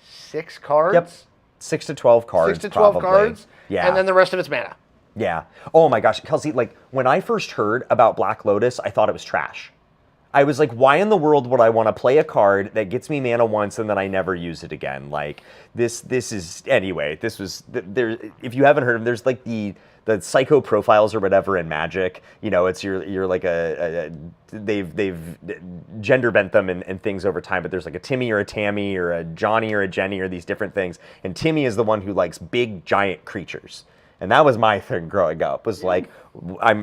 6 cards. Yep. 6 to 12 cards. 6 to 12 probably. cards. Yeah. And then the rest of it's mana. Yeah. Oh my gosh, Kelsey, like when I first heard about Black Lotus, I thought it was trash. I was like, why in the world would I want to play a card that gets me mana once and then I never use it again? Like this is anyway. This was there. If you haven't heard of them, there's like the psycho profiles or whatever in Magic. It's you're like they've gender bent them and things over time. But there's like a Timmy or a Tammy or a Johnny or a Jenny or these different things. And Timmy is the one who likes big giant creatures. And that was my thing growing up, was like,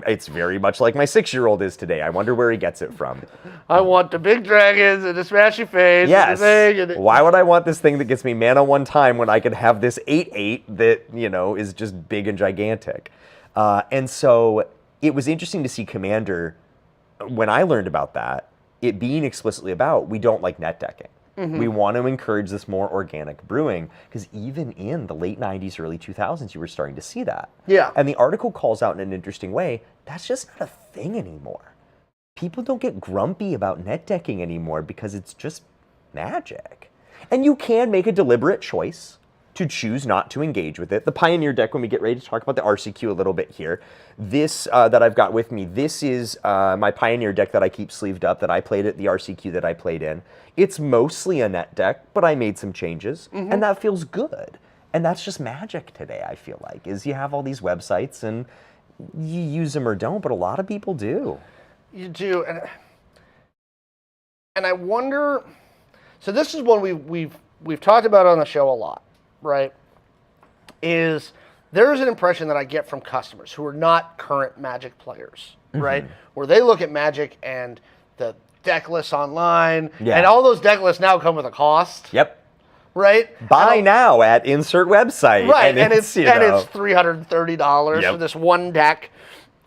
it's very much like my 6-year-old is today. I wonder where he gets it from. I want the big dragons and the smashy face. Yes. And the thing. Why would I want this thing that gets me mana one time when I could have this 8/8 that, is just big and gigantic? And so it was interesting to see Commander, when I learned about that, it being explicitly about, we don't like net decking. Mm-hmm. We want to encourage this more organic brewing, because even in the late 90s, early 2000s, you were starting to see that. Yeah. And the article calls out in an interesting way, that's just not a thing anymore. People don't get grumpy about net decking anymore because it's just Magic. And you can make a deliberate choice to choose not to engage with it. The Pioneer deck, when we get ready to talk about the RCQ a little bit here, this that I've got with me, this is my Pioneer deck that I keep sleeved up, that I played at the RCQ that I played in. It's mostly a net deck, but I made some changes, and that feels good. And that's just Magic today, I feel like, is you have all these websites, and you use them or don't, but a lot of people do. You do, and I wonder, so this is one we've talked about on the show a lot, right? Is there is an impression that I get from customers who are not current Magic players, right? Where they look at Magic and the deck lists online, and all those deck lists now come with a cost. Yep. Right? Buy now at insert website. Right, and it's $330 for this one deck.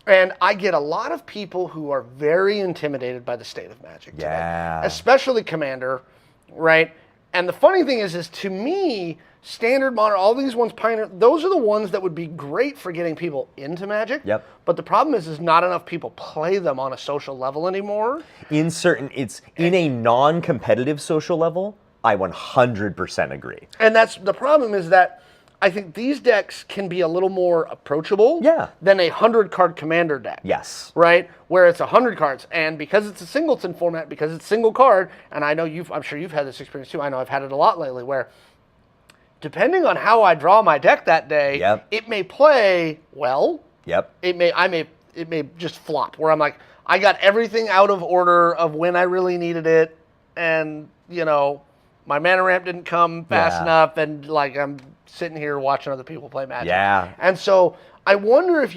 And I get a lot of people who are very intimidated by the state of Magic today, especially Commander, right? And the funny thing is to me, Standard, Modern, all these ones, Pioneer, those are the ones that would be great for getting people into Magic. Yep. But the problem is not enough people play them on a social level anymore. It's in a non-competitive social level, I 100% agree. And that's the problem, is that I think these decks can be a little more approachable than a 100-card Commander deck. Yes. Right? Where it's 100 cards. And because it's a singleton format, because it's single card, and I know I'm sure you've had this experience too. I know I've had it a lot lately, where depending on how I draw my deck that day, it may play well. Yep. It may just flop, where I'm like, I got everything out of order of when I really needed it, and my mana ramp didn't come fast enough, and like I'm sitting here watching other people play Magic. Yeah. And so I wonder if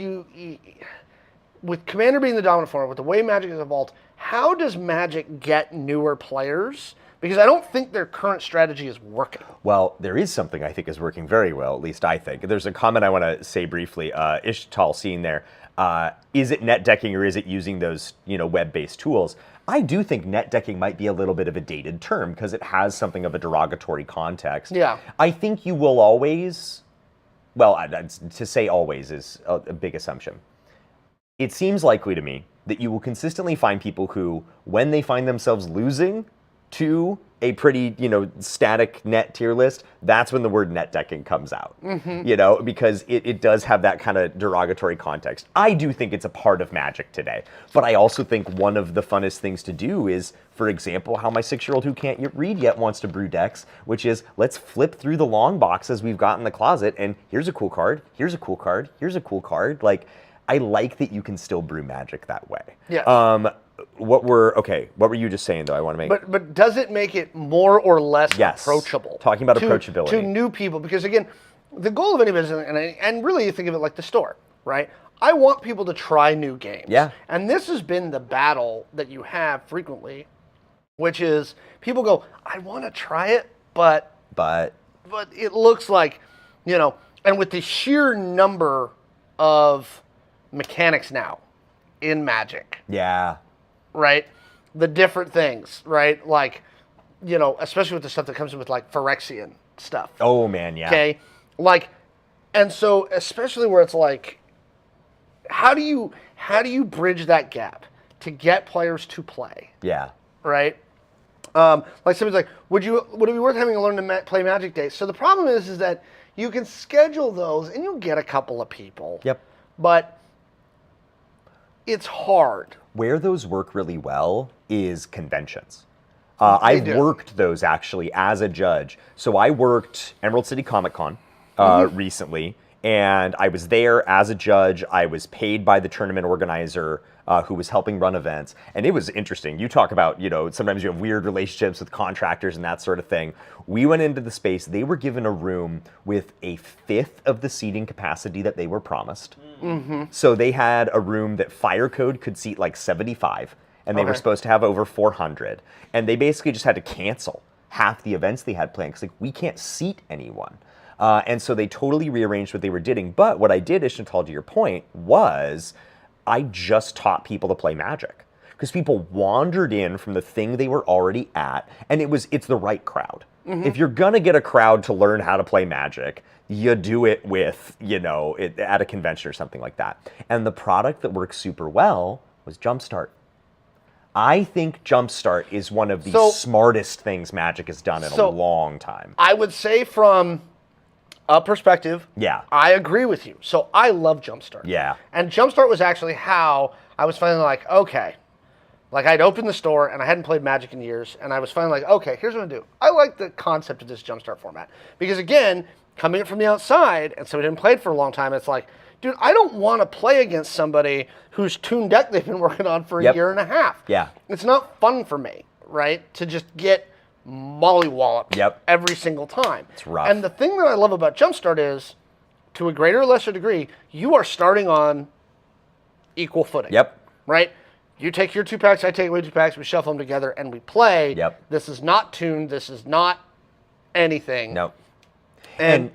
with Commander being the dominant format, with the way Magic has evolved, how does Magic get newer players? Because I don't think their current strategy is working. Well, there is something I think is working very well, at least I think. There's a comment I want to say briefly. Ishtal seen there. Is it net decking or is it using those web-based tools? I do think net decking might be a little bit of a dated term because it has something of a derogatory context. Yeah. I think you will always, well, to say always is a big assumption. It seems likely to me that you will consistently find people who, when they find themselves losing to a pretty, static net tier list, that's when the word net decking comes out, because it does have that kind of derogatory context. I do think it's a part of Magic today, but I also think one of the funnest things to do is, for example, how my 6-year-old who can't read yet wants to brew decks, which is let's flip through the long boxes we've got in the closet, and here's a cool card, here's a cool card, here's a cool card. Like, I like that you can still brew Magic that way. Yeah. What were you just saying though? I want to make. But does it make it more or less approachable? Talking about approachability to new people, because again, the goal of any business, and really you think of it like the store, right? I want people to try new games. Yeah. And this has been the battle that you have frequently, which is people go, I want to try it, but it looks like, and with the sheer number of mechanics now in Magic. Yeah. Right? The different things, right? Like, especially with the stuff that comes in with like Phyrexian stuff. Oh man, yeah. Okay? Like, and so especially where it's like, how do you bridge that gap to get players to play? Yeah. Right? Like somebody's like, would it be worth having a learn to play Magic day? So the problem is that you can schedule those and you'll get a couple of people. Yep. But it's hard. Where those work really well is conventions. I've worked those actually as a judge. So I worked Emerald City Comic Con recently, and I was there as a judge. I was paid by the tournament organizer who was helping run events, and it was interesting. You talk about, sometimes you have weird relationships with contractors and that sort of thing. We went into the space. They were given a room with a fifth of the seating capacity that they were promised. Mm-hmm. So they had a room that fire code could seat like 75, and they were supposed to have over 400. And they basically just had to cancel half the events they had planned because we can't seat anyone. And so they totally rearranged what they were doing. But what I did, Ishnatal, to your point, was I just taught people to play Magic. Because people wandered in from the thing they were already at, and it's the right crowd. Mm-hmm. If you're going to get a crowd to learn how to play Magic, you do it with, at a convention or something like that. And the product that works super well was Jumpstart. I think Jumpstart is one of the smartest things Magic has done in a long time. I would say from a perspective, I agree with you. So I love Jumpstart. Yeah. And Jumpstart was actually how I was finally like, okay. Like I'd opened the store and I hadn't played Magic in years, and I was finally like, okay, here's what I'm gonna do. I like the concept of this Jumpstart format. Because again, coming in from the outside and somebody hadn't played for a long time, it's like, dude, I don't want to play against somebody whose Toon deck they've been working on for a year and a half. Yeah. It's not fun for me, right? To just get mollywalloped every single time. It's rough. And the thing that I love about Jumpstart is, to a greater or lesser degree, you are starting on equal footing. Yep. Right? You take your 2 packs, I take my 2 packs, we shuffle them together, and we play. Yep. This is not Toon. This is not anything. No. And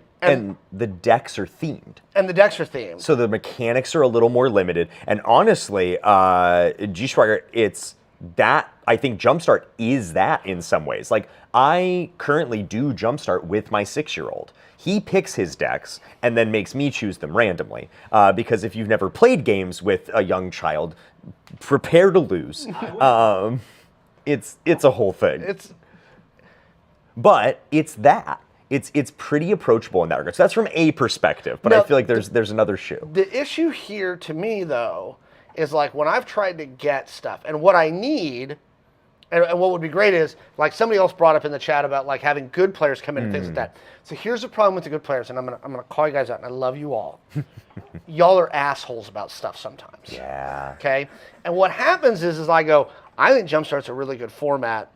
the decks are themed. And the decks are themed. So the mechanics are a little more limited. And honestly, G. Schwager, it's that, I think Jumpstart is that in some ways. Like, I currently do Jumpstart with my 6-year-old. He picks his decks and then makes me choose them randomly. Because if you've never played games with a young child, prepare to lose. It's a whole thing. But it's that. It's pretty approachable in that regard. So that's from a perspective, but now, I feel like there's another shoe. The issue here to me, though, is like when I've tried to get stuff, and what I need, and what would be great is, like somebody else brought up in the chat about like having good players come in and things like that. So here's the problem with the good players, and I'm gonna call you guys out, and I love you all. Y'all are assholes about stuff sometimes. Yeah. Okay? And what happens is I go, I think Jumpstart's a really good format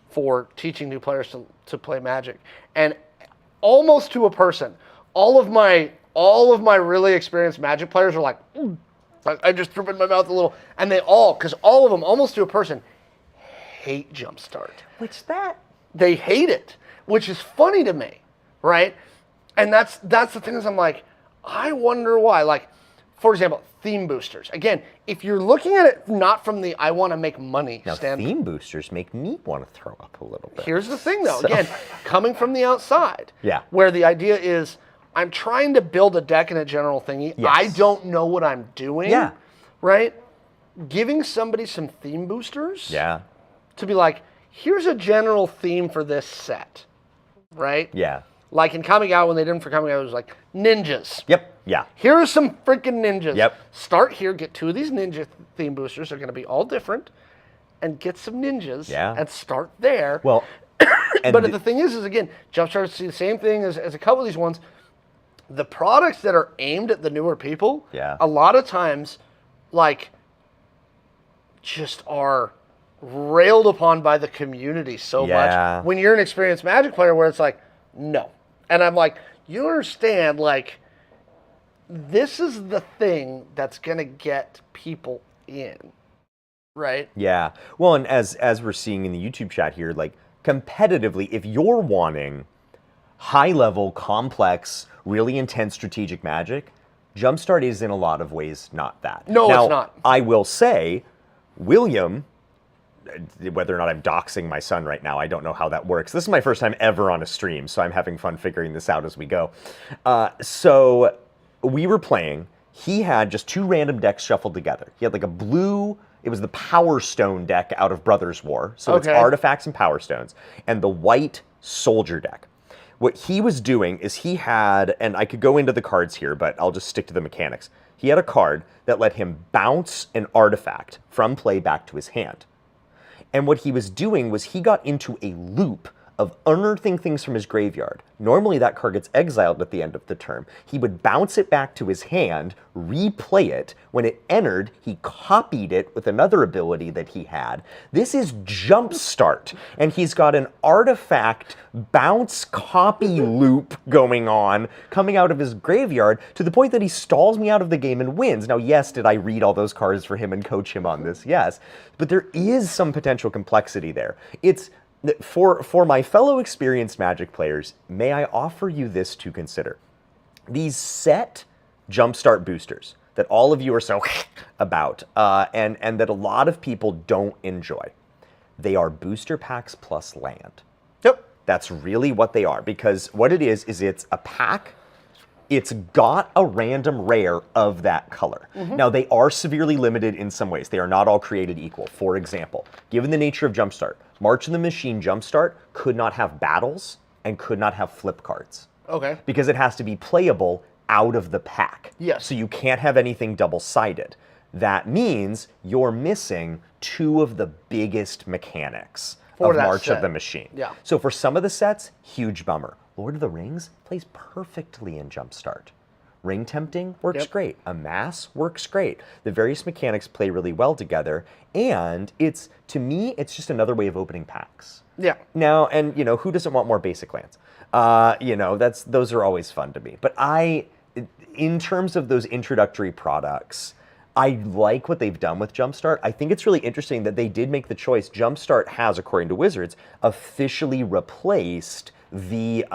for teaching new players to play Magic. And almost to a person, all of my really experienced Magic players are like, I just threw it in my mouth a little, and because all of them, almost to a person, hate Jumpstart. They hate it, which is funny to me, right? And that's the thing is I'm like, I wonder why. Like, for example, theme boosters. Again, if you're looking at it not from the I want to make money Now, standpoint. theme boosters make me want to throw up a little bit. Here's the thing, though. Again, coming from the outside, Yeah. where the idea is I'm trying to build a deck and a general thingy. Yes. I don't know what I'm doing. Yeah. Right? Giving somebody some theme boosters Yeah. to be like, here's a general theme for this set. Right? Yeah. Like in Coming Out, when they did them for Coming Out, it was like ninjas. Yep. Yeah. Here are some freaking ninjas. Yep. Start here, get 2 of these ninja theme boosters. They're going to be all different. And get some ninjas. Yeah. And start there. Well, and But the thing is again, Jumpstart see the same thing as a couple of these ones. The products that are aimed at the newer people, Yeah. a lot of times, like, just are railed upon by the community so Yeah. much. When you're an experienced Magic player, where it's like, no. And I'm like, you understand, like, this is the thing that's going to get people in, right? Yeah. Well, and as we're seeing in the YouTube chat here, like competitively, if you're wanting high level, complex, really intense strategic Magic, Jumpstart is in a lot of ways not that. No, now, it's not. I will say, William, whether or not I'm doxing my son right now, I don't know how that works. This is my first time ever on a stream, so I'm having fun figuring this out as we go. So we were playing. He had just 2 random decks shuffled together. He had like a blue, it was the Power Stone deck out of Brothers War. So it's Okay. artifacts and Power Stones. And the white Soldier deck. What he was doing is he had, and I could go into the cards here, but I'll just stick to the mechanics. He had a card that let him bounce an artifact from play back to his hand. And what he was doing was he got into a loop of unearthing things from his graveyard. Normally that card gets exiled at the end of the turn. He would bounce it back to his hand, replay it. When it entered, he copied it with another ability that he had. This is Jumpstart, and he's got an artifact bounce copy loop going on, coming out of his graveyard, to the point that he stalls me out of the game and wins. Now, yes, did I read all those cards for him and coach him on this? Yes. But there is some potential complexity there. It's for my fellow experienced Magic players, may I offer you this to consider. These set Jumpstart boosters that all of you are so about, and that a lot of people don't enjoy, they are booster packs plus land. Yep. That's really what they are, because what it is it's a pack. It's got a random rare of that color. Now, they are severely limited in some ways. They are not all created equal. For example, given the nature of Jumpstart, March of the Machine Jumpstart could not have battles and could not have flip cards. Okay. Because it has to be playable out of the pack. Yes. So you can't have anything double-sided. That means you're missing 2 of the biggest mechanics For of that March of set. the Machine. Yeah. So for some of the sets, huge bummer. Lord of the Rings plays perfectly in Jumpstart. Ring Tempting works Yep. great. Amass works great. The various mechanics play really well together, and it's, to me, it's just another way of opening packs. Yeah. Now, and you know, who doesn't want more basic lands? You know, those are always fun to me. But in terms of those introductory products, I like what they've done with Jumpstart. I think it's really interesting that they did make the choice. Jumpstart has, according to Wizards, officially replaced the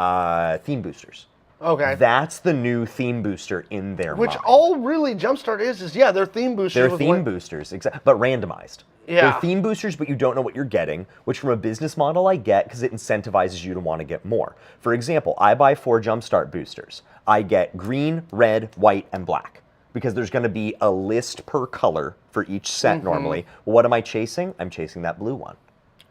theme boosters. Okay. That's the new theme booster in their Which mind. all really Jumpstart is yeah, they're theme boosters. They're with theme one- boosters, but randomized. Yeah. They're theme boosters, but you don't know what you're getting, which from a business model I get because it incentivizes you to want to get more. For example, I buy 4 Jumpstart boosters. I get green, red, white, and black because there's going to be a list per color for each set normally. Well, what am I chasing? I'm chasing that blue one.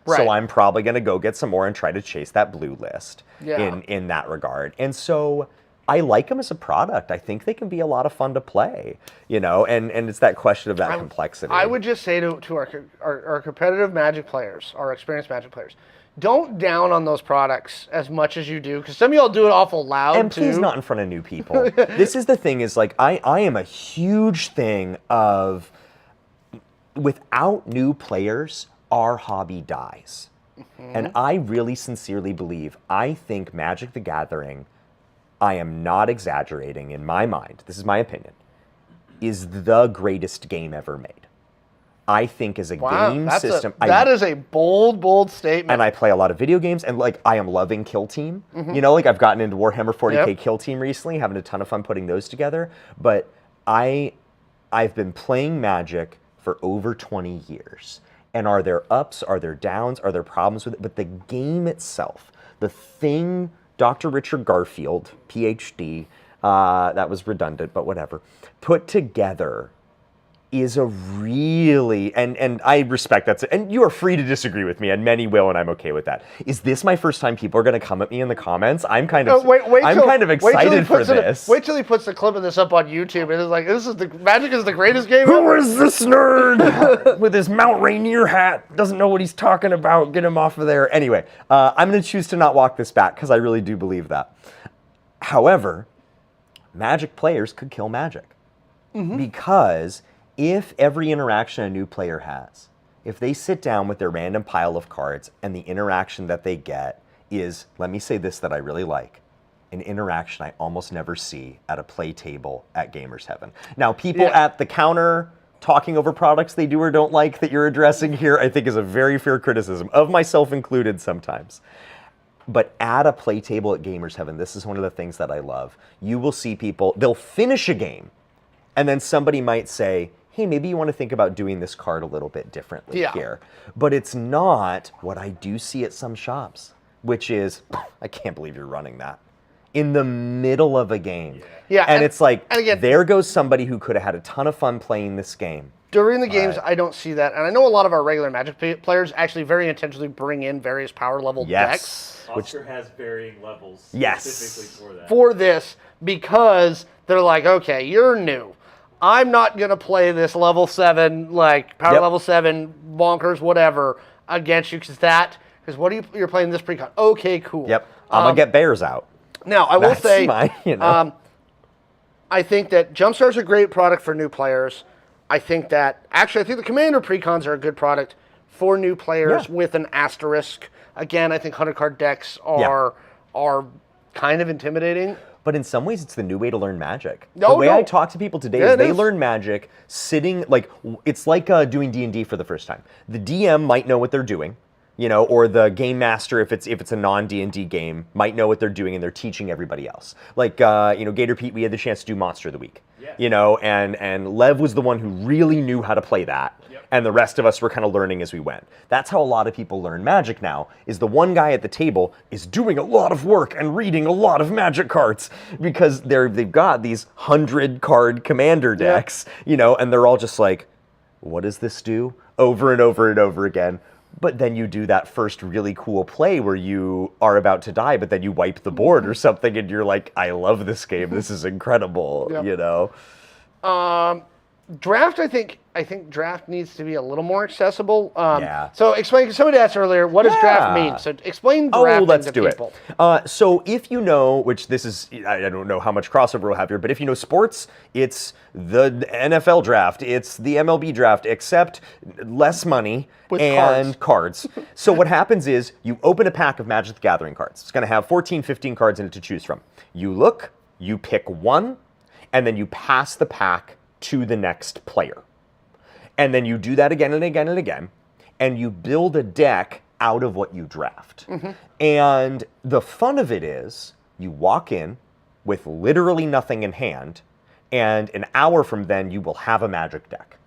Right. So I'm probably going to go get some more and try to chase that blue list Yeah. in that regard. And so I like them as a product. I think they can be a lot of fun to play, you know, and it's that question of that complexity. I would just say to our competitive Magic players, our experienced Magic players, don't down on those products as much as you do, because some of y'all do it awful loud And too. please not in front of new people. This is the thing is like, I am a huge thing of without new players, our hobby dies. And I really sincerely believe, I think Magic the Gathering, I am not exaggerating in my mind, this is my opinion, is the greatest game ever made. I think as a game system... that is a bold statement. And I play a lot of video games, and like I am loving Kill Team. You know, like I've gotten into Warhammer 40K Yep. Kill Team recently, having a ton of fun putting those together. But I I've been playing Magic for over 20 years. And are there ups, are there downs, are there problems with it? But the game itself, the thing Dr. Richard Garfield, PhD, that was redundant, but whatever, put together is a really, and I respect that, and you are free to disagree with me, and many will, and I'm okay with that. Is this my first time people are going to come at me in the comments? I'm kind of, I'm kind of excited for this. Wait till he puts the clip of this up on YouTube, and it's like, Magic is the greatest game Who ever. is this nerd with his Mount Rainier hat? Doesn't know what he's talking about. Get him off of there. Anyway, I'm going to choose to not walk this back because I really do believe that. However, Magic players could kill Magic because if every interaction a new player has, if they sit down with their random pile of cards and the interaction that they get is, let me say this that I really like, an interaction I almost never see at a play table at Gamers Heaven. Now, people at the counter talking over products they do or don't like that you're addressing here, I think is a very fair criticism, of myself included sometimes. But at a play table at Gamers Heaven, this is one of the things that I love. You will see people, they'll finish a game, and then somebody might say, hey, maybe you want to think about doing this card a little bit differently here. But it's not what I do see at some shops, which is, I can't believe you're running that in the middle of a game. And it's like, and again, there goes somebody who could have had a ton of fun playing this game. During the games, I don't see that. And I know a lot of our regular Magic players actually very intentionally bring in various power level decks. Oscar has varying levels specifically for that. For this, because they're like, okay, you're new. I'm not going to play this level 7, like power level 7, bonkers, whatever, against you, because what are you're playing this precon? Okay, cool. I'm going to get bears out. Now, I will say, I think that Jumpstar's a great product for new players. I think the Commander precons are a good product for new players with an asterisk. Again, I think 100-card decks are kind of intimidating. But in some ways, it's the new way to learn Magic. The way I talk to people today is they learn Magic sitting, like, it's like doing D&D for the first time. The DM might know what they're doing, you know, or the game master, if it's a non-D&D game, might know what they're doing, and they're teaching everybody else. Like, you know, Gator Pete, we had the chance to do Monster of the Week, you know, and Lev was the one who really knew how to play that. And the rest of us were kind of learning as we went. That's how a lot of people learn Magic now, is the one guy at the table is doing a lot of work and reading a lot of Magic cards because they've got these 100-card commander decks, you know, and they're all just like, what does this do? Over and over and over again. But then you do that first really cool play where you are about to die, but then you wipe the board or something and you're like, I love this game. This is incredible, you know? Draft, I think draft needs to be a little more accessible. So explain, somebody asked earlier, what does draft mean? So explain draft to people. So if you know, which this is, I don't know how much crossover we'll have here, but if you know sports, it's the NFL draft, it's the MLB draft, except less money and cards. So what happens is you open a pack of Magic the Gathering cards. It's going to have 14, 15 cards in it to choose from. You look, you pick one, and then you pass the pack to the next player. And then you do that again and again and again, and you build a deck out of what you draft. And the fun of it is, you walk in with literally nothing in hand, and an hour from then you will have a Magic deck.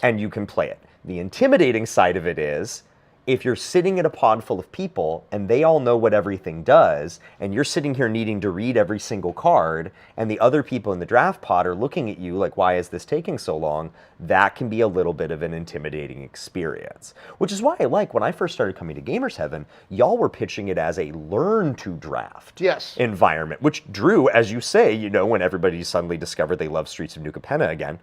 And you can play it. The intimidating side of it is, if you're sitting at a pod full of people and they all know what everything does, and you're sitting here needing to read every single card, and the other people in the draft pod are looking at you like, why is this taking so long? That can be a little bit of an intimidating experience. Which is why I like, when I first started coming to Gamers Heaven, y'all were pitching it as a learn to draft environment, which drew, as you say, you know, when everybody suddenly discovered they love Streets of New Capenna again,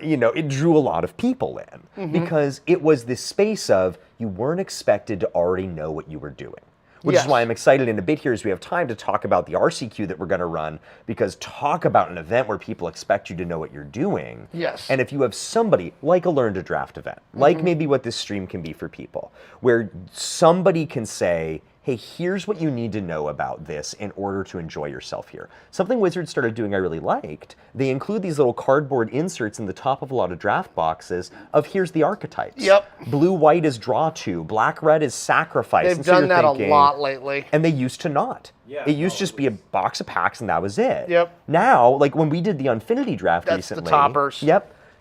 you know, it drew a lot of people in because it was this space of, you weren't expected to already know what you were doing. Which is why I'm excited in a bit here as we have time to talk about the RCQ that we're going to run, because talk about an event where people expect you to know what you're doing. And if you have somebody, like a Learn to Draft event, like maybe what this stream can be for people, where somebody can say, hey, here's what you need to know about this in order to enjoy yourself here. Something Wizards started doing I really liked, they include these little cardboard inserts in the top of a lot of draft boxes of here's the archetypes. Blue-white is draw to, black-red is sacrifice. They've done that a lot lately. And they used to not. It used to just be a box of packs and that was it. Now, like when we did the Unfinity draft recently. That's the toppers.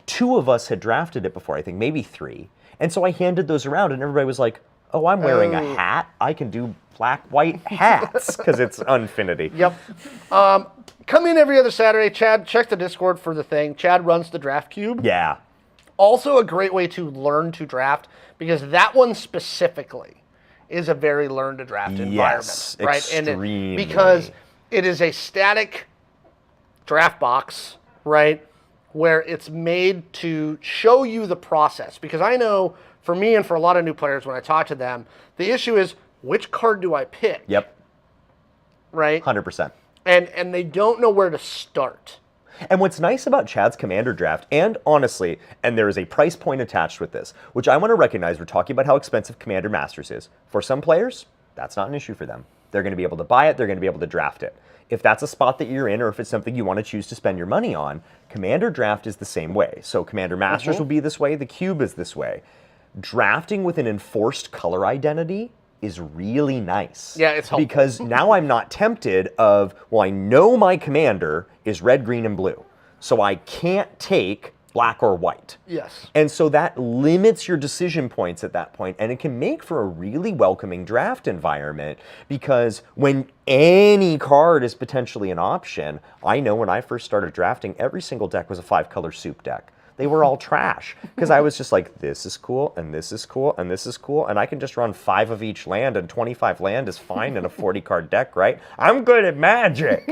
2 of us had drafted it before, I think, maybe 3. And so I handed those around, and everybody was like, oh, I'm wearing a hat. I can do black-white hats, because it's Unfinity. Yep. Come in every other Saturday. Chad, check the Discord for the thing. Chad runs the Draft Cube. Yeah. Also a great way to learn to draft, because that one specifically is a very learn-to-draft environment. Right? Extremely. Because it is a static draft box, right, where it's made to show you the process. Because I know, for me and for a lot of new players, when I talk to them, the issue is, which card do I pick? Yep. Right? 100%. And they don't know where to start. And what's nice about Chad's Commander draft, and honestly, and there is a price point attached with this, which I want to recognize, we're talking about how expensive Commander Masters is. For some players, that's not an issue for them. They're going to be able to buy it, they're going to be able to draft it. If that's a spot that you're in, or if it's something you want to choose to spend your money on, Commander Draft is the same way. So Commander Masters will be this way, the Cube is this way. Drafting with an enforced color identity is really nice. Yeah, it's helpful. Because now I'm not tempted of, well, I know my commander is red, green, and blue, so I can't take black or white. Yes. And so that limits your decision points at that point, and it can make for a really welcoming draft environment, because when any card is potentially an option, I know when I first started drafting, every single deck was a 5-color soup deck. They were all trash, because I was just like, this is cool, and this is cool, and this is cool, and I can just run 5 of each land, and 25 land is fine in a 40-card deck, right? I'm good at Magic.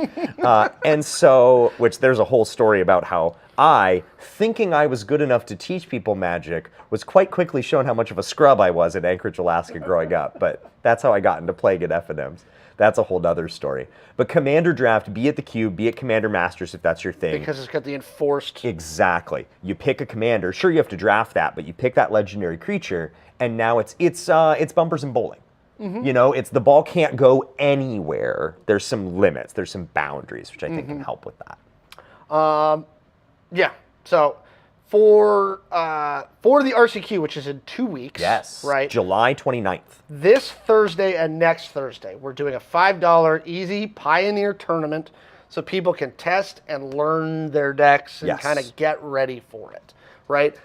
And so, which there's a whole story about how I, thinking I was good enough to teach people Magic, was quite quickly shown how much of a scrub I was in Anchorage, Alaska growing up. But that's how I got into playing at F&Ms. That's a whole nother story. But Commander Draft, be it the Cube, be it Commander Masters, if that's your thing. Because it's got the enforced... Exactly. You pick a commander. Sure, you have to draft that, but you pick that legendary creature, and now it's bumpers and bowling. You know, it's the ball can't go anywhere. There's some limits. There's some boundaries, which I think can help with that. Yeah. So for the RCQ, which is in 2 weeks. Yes. Right. July 29th. This Thursday and next Thursday, we're doing a $5 easy Pioneer tournament, so people can test and learn their decks and kind of get ready for it. Right.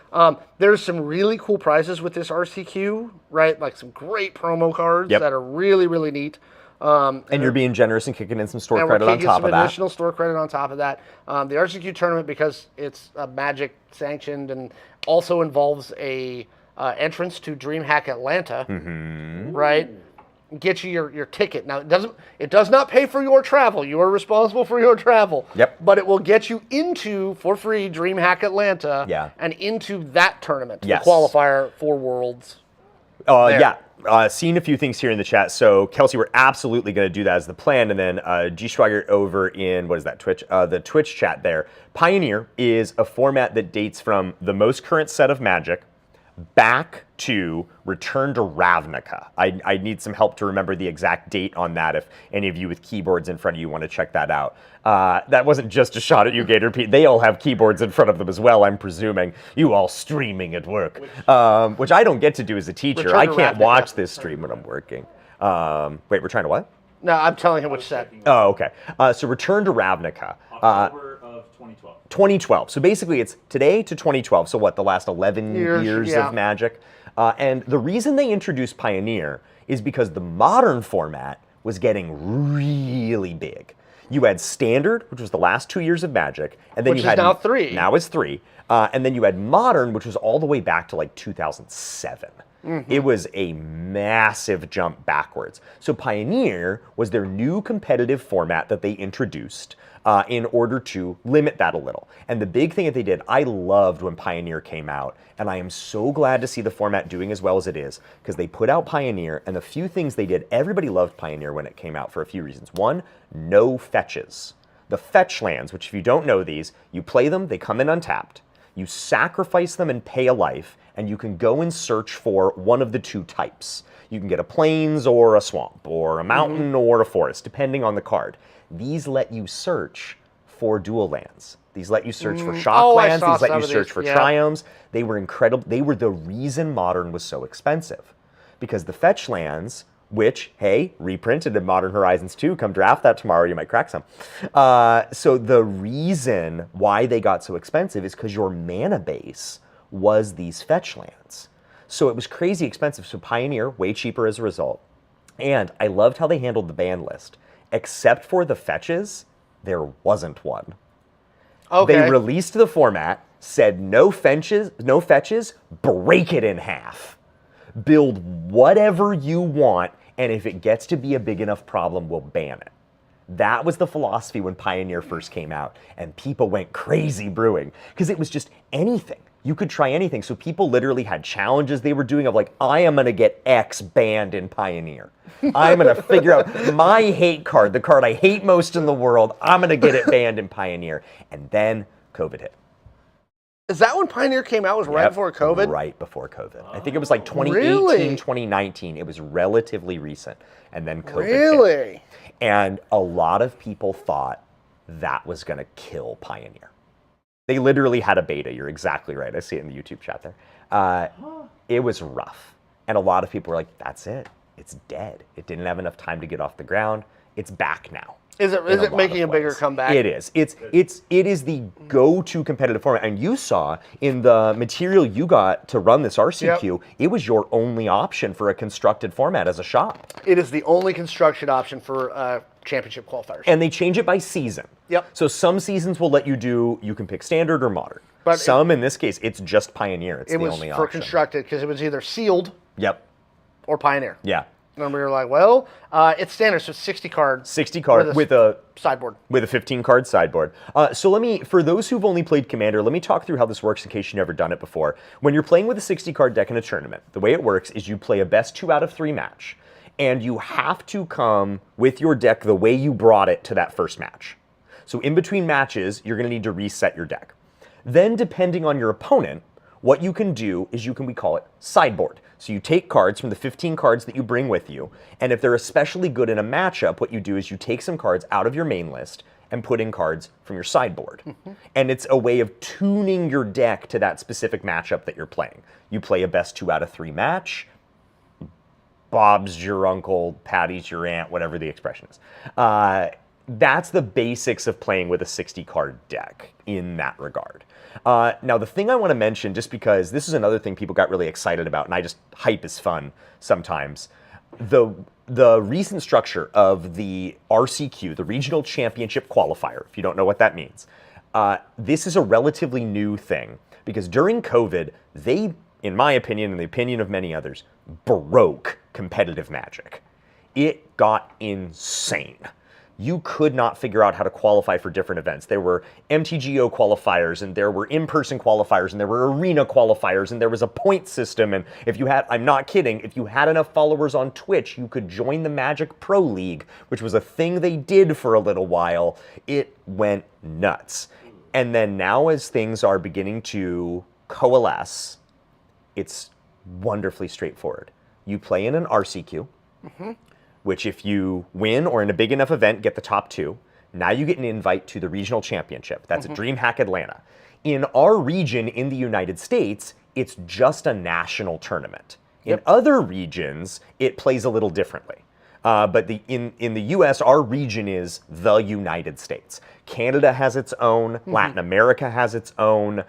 There's some really cool prizes with this RCQ. Right. Like some great promo cards that are really, really neat. And you're being generous and kicking in some store credit on top of that. Some additional store credit on top of that. The RCQ tournament, because it's Magic sanctioned and also involves a entrance to DreamHack Atlanta, right? Get you your ticket. Now it does not pay for your travel. You are responsible for your travel. Yep. But it will get you into, for free, DreamHack Atlanta and into that tournament, the qualifier for Worlds. Seeing a few things here in the chat. So, Kelsey, we're absolutely going to do that as the plan. And then G. Schwager over in, what is that, Twitch? The Twitch chat there. Pioneer is a format that dates from the most current set of Magic back to Return to Ravnica. I need some help to remember the exact date on that if any of you with keyboards in front of you want to check that out. That wasn't just a shot at you, Gator Pete. They all have keyboards in front of them as well, I'm presuming. You all streaming at work, which I don't get to do as a teacher. I can't watch this stream when I'm working. Wait, Return to what? No, I'm telling him which set. Oh, okay. So Return to Ravnica. October of 2012. 2012. So basically it's today to 2012. So what, the last 11 years of Magic? And the reason they introduced Pioneer is because the modern format was getting really big. You had Standard, which was the last 2 years of Magic, and then which you had now 3. Now it's 3. And then you had Modern, which was all the way back to like 2007. It was a massive jump backwards. So Pioneer was their new competitive format that they introduced in order to limit that a little. And the big thing that they did, I loved when Pioneer came out, and I am so glad to see the format doing as well as it is, because they put out Pioneer, and the few things they did, everybody loved Pioneer when it came out for a few reasons. One, no fetches. The fetch lands, which if you don't know these, you play them, they come in untapped. You sacrifice them and pay a life, and you can go and search for one of the 2 types. You can get a plains or a swamp, or a mountain or a forest, depending on the card. These let you search for dual lands. These let you search for shock lands. These let you search for triomes. They were incredible. They were the reason Modern was so expensive, because the fetch lands which, hey, reprinted in Modern Horizons 2. Come draft that tomorrow, you might crack some. So the reason why they got so expensive is because your mana base was these fetch lands. So it was crazy expensive. So Pioneer, way cheaper as a result. And I loved how they handled the ban list. Except for the fetches, there wasn't one. Okay. They released the format, said no fetches, break it in half. Build whatever you want, and if it gets to be a big enough problem, we'll ban it. That was the philosophy when Pioneer first came out, and people went crazy brewing, because it was just anything. You could try anything. So people literally had challenges they were doing of like, I am going to get X banned in Pioneer. I'm going to figure out my hate card, the card I hate most in the world, I'm going to get it banned in Pioneer. And then COVID hit. Is that when Pioneer came out? Was right before COVID? Right before COVID. I think it was like 2018, Really? 2019. It was relatively recent. And then COVID Really? hit. And a lot of people thought that was going to kill Pioneer. They literally had a beta. You're exactly right. I see it in the YouTube chat there. It was rough. And a lot of people were like, that's it. It's dead. It didn't have enough time to get off the ground. It's back now. Is it making a bigger comeback? It is. It is the go-to competitive format. And you saw in the material you got to run this RCQ, it was your only option for a constructed format as a shop. It is the only construction option for championship qualifiers. And they change it by season. Yep. So some seasons will let you can pick standard or modern. But some, in this case, it's just Pioneer. It's the only option. It was for constructed because it was either sealed or Pioneer. Yeah. And we were like, well, it's standard, so it's 60 cards. 60 cards with a sideboard. With a 15-card sideboard. So for those who've only played Commander, let me talk through how this works in case you've never done it before. When you're playing with a 60-card deck in a tournament, the way it works is you play a best 2 out of 3 match, and you have to come with your deck the way you brought it to that first match. So in between matches, you're going to need to reset your deck. Then, depending on your opponent, what you can do is we call it sideboard. So you take cards from the 15 cards that you bring with you, and if they're especially good in a matchup, what you do is you take some cards out of your main list and put in cards from your sideboard. And it's a way of tuning your deck to that specific matchup that you're playing. You play a best 2 out of 3 match, Bob's your uncle, Patty's your aunt, whatever the expression is. That's the basics of playing with a 60-card deck in that regard. Now, the thing I want to mention, just because this is another thing people got really excited about, and hype is fun sometimes, the recent structure of the RCQ, the Regional Championship Qualifier, if you don't know what that means, this is a relatively new thing, because during COVID, they, in my opinion and the opinion of many others, broke competitive Magic. It got insane. You could not figure out how to qualify for different events. There were MTGO qualifiers, and there were in-person qualifiers, and there were arena qualifiers, and there was a point system, and if you had, I'm not kidding, if you had enough followers on Twitch, you could join the Magic Pro League, which was a thing they did for a little while. It went nuts. And then now as things are beginning to coalesce, it's wonderfully straightforward. You play in an RCQ, which if you win or in a big enough event get the top 2, now you get an invite to the regional championship. That's at DreamHack Atlanta. In our region in the United States, it's just a national tournament. In other regions, it plays a little differently. But in the US, our region is the United States. Canada has its own, Latin America has its own.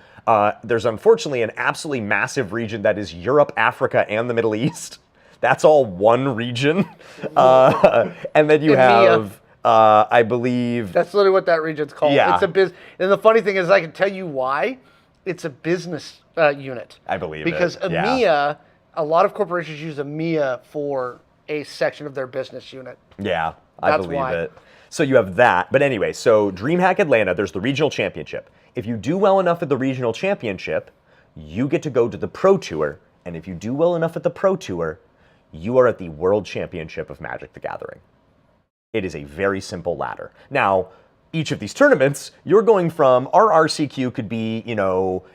There's unfortunately an absolutely massive region that is Europe, Africa, and the Middle East. That's all one region. And then you have, I believe... That's literally what that region's called. Yeah. It's a business. And the funny thing is, I can tell you why. It's a business unit. I believe because it. EMEA, a lot of corporations use EMEA for a section of their business unit. Yeah, I That's believe why. it. So you have that. But anyway, so DreamHack Atlanta, there's the regional championship. If you do well enough at the regional championship, you get to go to the Pro Tour. And if you do well enough at the Pro Tour, you are at the World Championship of Magic the Gathering. It is a very simple ladder. Now, each of these tournaments, you're going from, our RCQ could be,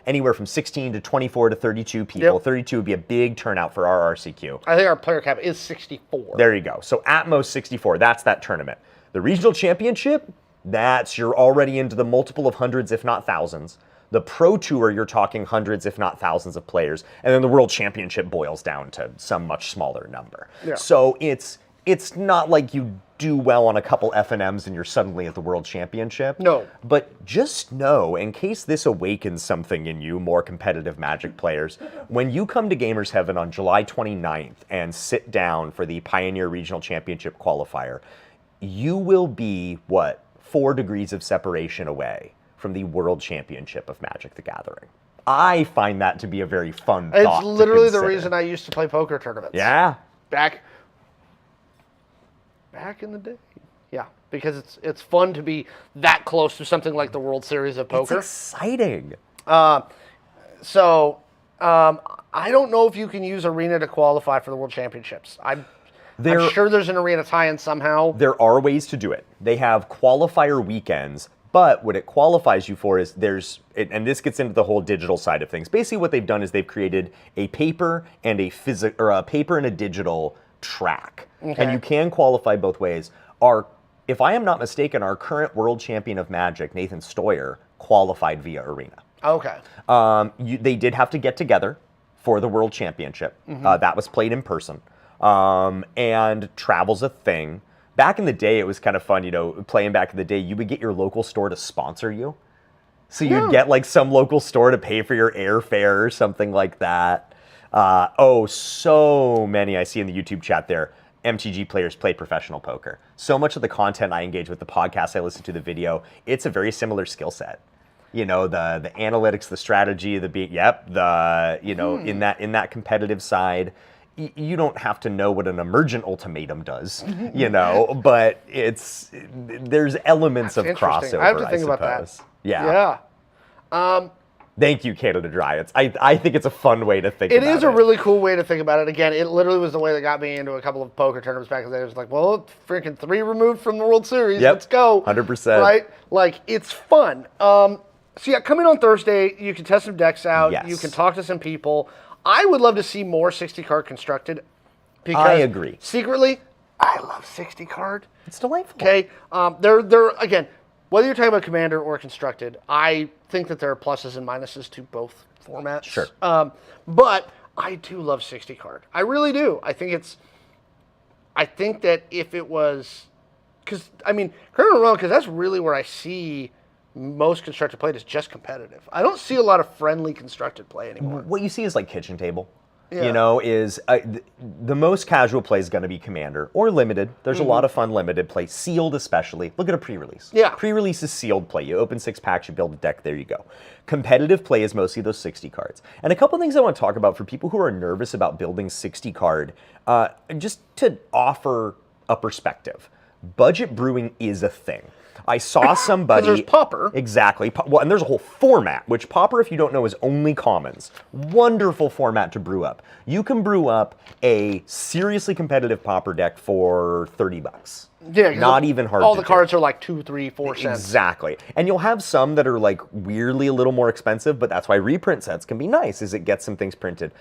anywhere from 16 to 24 to 32 people. 32 would be a big turnout for our RCQ. I think our player cap is 64. There you go. So at most 64, that's that tournament. The regional championship, you're already into the multiple of hundreds, if not thousands. The Pro Tour, you're talking hundreds, if not thousands of players. And then the World Championship boils down to some much smaller number. Yeah. So it's not like you do well on a couple FNMs and you're suddenly at the World Championship. No. But just know, in case this awakens something in you, more competitive Magic players, when you come to Gamers Heaven on July 29th and sit down for the Pioneer Regional Championship qualifier, you will be, 4 degrees of separation away from the World Championship of Magic the Gathering. I find that to be a very fun thought. It's literally the consider. reason I used to play poker tournaments. Yeah. Back in the day. Yeah, because it's fun to be that close to something like the World Series of Poker. It's exciting. So I don't know if you can use Arena to qualify for the World Championships. I'm sure there's an Arena tie-in somehow. There are ways to do it. They have qualifier weekends, but what it qualifies you for is and this gets into the whole digital side of things. Basically, what they've done is they've created a paper and a paper and a digital track, and you can qualify both ways. If I am not mistaken, our current world champion of Magic, Nathan Stoyer, qualified via Arena. Okay. They did have to get together for the World Championship. That was played in person. And travel's a thing. Back in the day, it was kind of fun, playing back in the day, you would get your local store to sponsor you. So you'd get like some local store to pay for your airfare or something like that. So many I see in the YouTube chat there. MTG players play professional poker. So much of the content I engage with, the podcast I listen to, the video, it's a very similar skill set. The analytics, the strategy, in that competitive side, you don't have to know what an emergent ultimatum does, but there's elements That's of crossover. I have to think about that. Yeah. Thank you, Canada Dry. I think it's a fun way to think about it. It is a really cool way to think about it. Again, it literally was the way that got me into a couple of poker tournaments back in the day. It was like, well, it's freaking 3 removed from the World Series. Yep. Let's go. 100%. Right? Like, it's fun. So yeah, coming on Thursday, you can test some decks out. Yes. You can talk to some people. I would love to see more 60 card constructed. Because I agree. Secretly, I love 60 card. It's delightful. Okay. They're again, whether you're talking about Commander or Constructed, I think that there are pluses and minuses to both formats. Sure. But I do love 60 card. I really do. I think that if it was, correct me if I'm wrong, because that's really where I see most constructed play is just competitive. I don't see a lot of friendly constructed play anymore. What you see is like kitchen table. Yeah. The most casual play is going to be Commander or Limited. There's a lot of fun Limited play, sealed especially. Look at a pre-release. Yeah. Pre-release is sealed play. You open 6 packs, you build a deck, there you go. Competitive play is mostly those 60 cards. And a couple things I want to talk about for people who are nervous about building 60 card, just to offer a perspective. Budget brewing is a thing. I saw somebody... Because there's Pauper. Exactly. Well, and there's a whole format, which Pauper, if you don't know, is only commons. Wonderful format to brew up. You can brew up a seriously competitive Pauper deck for $30. Yeah. Not even hard all to the do. cards are like 2, 3, 4 cents. Exactly. And you'll have some that are like weirdly a little more expensive, but that's why reprint sets can be nice, is it gets some things printed.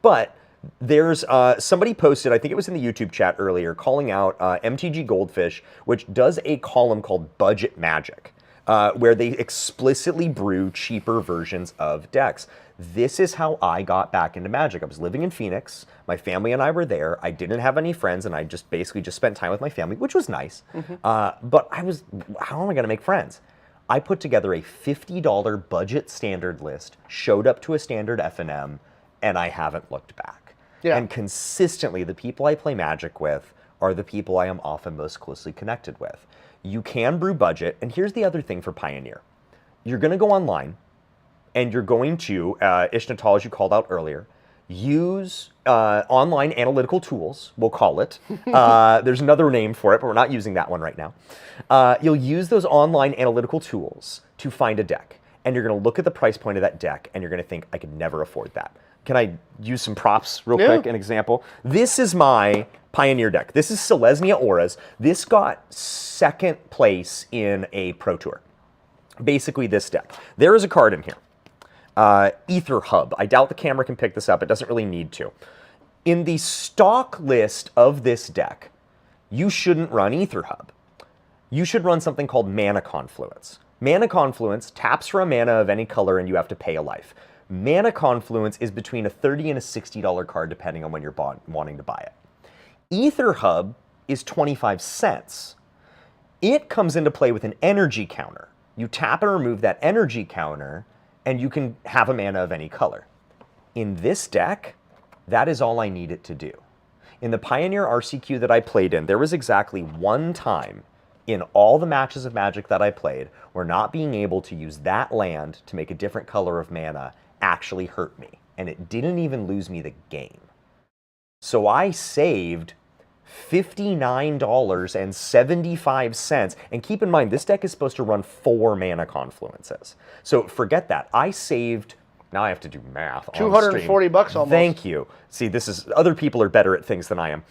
But... there's somebody posted, I think it was in the YouTube chat earlier, calling out MTG Goldfish, which does a column called Budget Magic, where they explicitly brew cheaper versions of decks. This is how I got back into Magic. I was living in Phoenix. My family and I were there. I didn't have any friends, and I just spent time with my family, which was nice. But how am I going to make friends? I put together a $50 budget standard list, showed up to a standard FNM, and I haven't looked back. Yeah. And consistently, the people I play Magic with are the people I am often most closely connected with. You can brew budget, and here's the other thing for Pioneer. You're going to go online, and you're going to, Ishnatal, as you called out earlier, use online analytical tools, we'll call it. There's another name for it, but we're not using that one right now. You'll use those online analytical tools to find a deck, and you're going to look at the price point of that deck, and you're going to think, I could never afford that. Can I use some props real quick, an example? This is my Pioneer deck. This is Selesnya Auras. This got 2nd place in a Pro Tour. Basically this deck. There is a card in here. Ether Hub. I doubt the camera can pick this up. It doesn't really need to. In the stock list of this deck, you shouldn't run Ether Hub. You should run something called Mana Confluence. Mana Confluence taps for a mana of any color and you have to pay a life. Mana Confluence is between a $30 and a $60 card depending on when you're wanting to buy it. Ether Hub is 25 cents. It comes into play with an energy counter. You tap and remove that energy counter and you can have a mana of any color. In this deck, that is all I need it to do. In the Pioneer RCQ that I played in, there was exactly one time in all the matches of Magic that I played where not being able to use that land to make a different color of mana actually hurt me. And it didn't even lose me the game. So I saved $59.75. And keep in mind, this deck is supposed to run 4 Mana Confluences. So forget that. I saved, now I have to do math. $240 almost. Thank you. See, this is, other people are better at things than I am.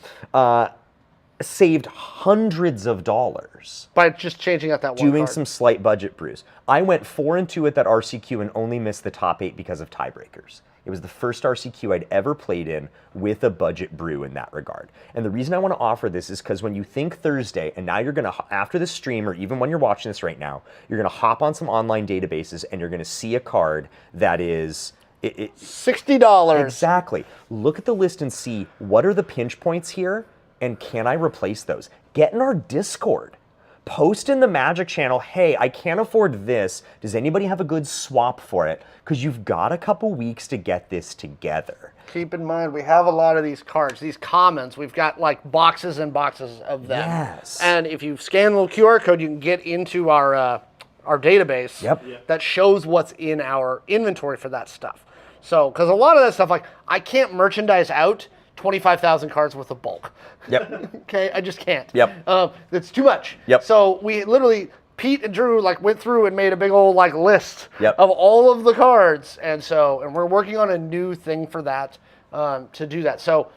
Saved hundreds of dollars. By just changing out that one doing card. some slight budget brews. I went 4-2 at that RCQ and only missed the top 8 because of tiebreakers. It was the first RCQ I'd ever played in with a budget brew in that regard. And the reason I want to offer this is because when you think Thursday, and now you're going to, after the stream, or even when you're watching this right now, you're going to hop on some online databases and you're going to see a card that is... $60. Exactly. Look at the list and see what are the pinch points here, and can I replace those? Get in our Discord. Post in the Magic channel, hey, I can't afford this. Does anybody have a good swap for it? Because you've got a couple weeks to get this together. Keep in mind, we have a lot of these cards, these commons. We've got like boxes and boxes of them. Yes. And if you scan the little QR code, you can get into our database that shows what's in our inventory for that stuff. So, because a lot of that stuff, like, I can't merchandise out 25,000 cards worth of bulk. Yep. Okay, I just can't. Yep. It's too much. Yep. So we literally, Pete and Drew like went through and made a big old like list Yep. of all of the cards, and we're working on a new thing for that to do that. So,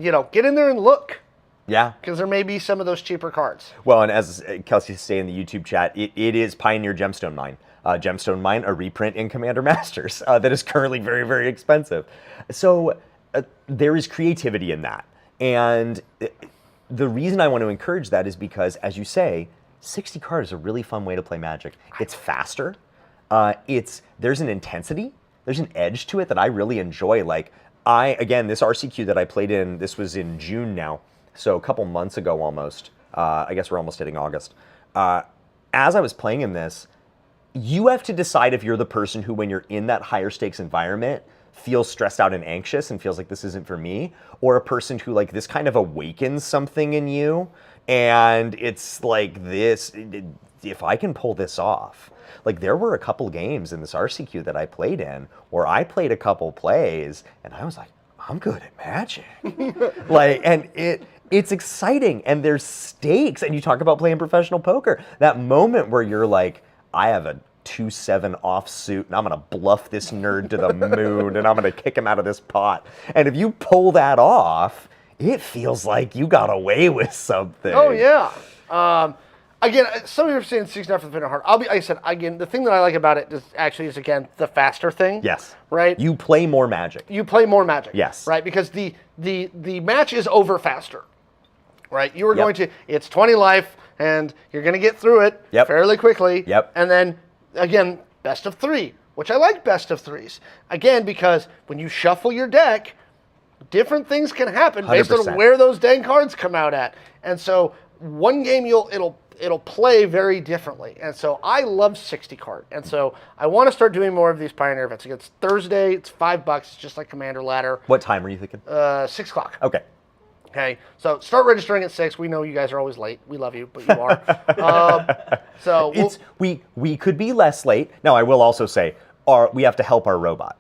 get in there and look. Yeah. Because there may be some of those cheaper cards. Well, and as Kelsey say in the YouTube chat, it is Pioneer Gemstone Mine. Gemstone Mine, a reprint in Commander Masters that is currently very, very expensive. So there is creativity in that. And the reason I want to encourage that is because, as you say, 60 cards is a really fun way to play Magic. It's faster. There's an intensity. There's an edge to it that I really enjoy. Like, this RCQ that I played in, this was in June now, so a couple months ago almost. I guess we're almost hitting August. As I was playing in this, you have to decide if you're the person who, when you're in that higher stakes environment, feels stressed out and anxious and feels like this isn't for me, or a person who, like, this kind of awakens something in you, and it's like this, if I can pull this off. Like, there were a couple games in this RCQ that I played in where I played a couple plays, and I was like, I'm good at Magic. And it's exciting, and there's stakes, and you talk about playing professional poker. That moment where you're like, I have a 2-7 offsuit, and I'm going to bluff this nerd to the moon, and I'm going to kick him out of this pot. And if you pull that off, it feels like you got away with something. Oh, yeah. Again, some of you are saying 69 for the faint of heart. Like I said, again, the thing that I like about it is again, the faster thing. Yes. Right? You play more Magic. You play more Magic. Yes. Right? Because the match is over faster. Right? You are going to, it's 20 life, and you're going to get through it fairly quickly. Yep. And then, again, best of 3, which I like best of 3s. Again, because when you shuffle your deck, different things can happen based 100%. on where those dang cards come out at. And so one game it'll play very differently. And so I love 60 card. And so I want to start doing more of these Pioneer events. It's Thursday, it's $5, it's just like Commander Ladder. What time are you thinking? 6 o'clock. Okay. Okay, so start registering at 6. We know you guys are always late. We love you, but you are. We could be less late. Now, I will also say, we have to help our robot.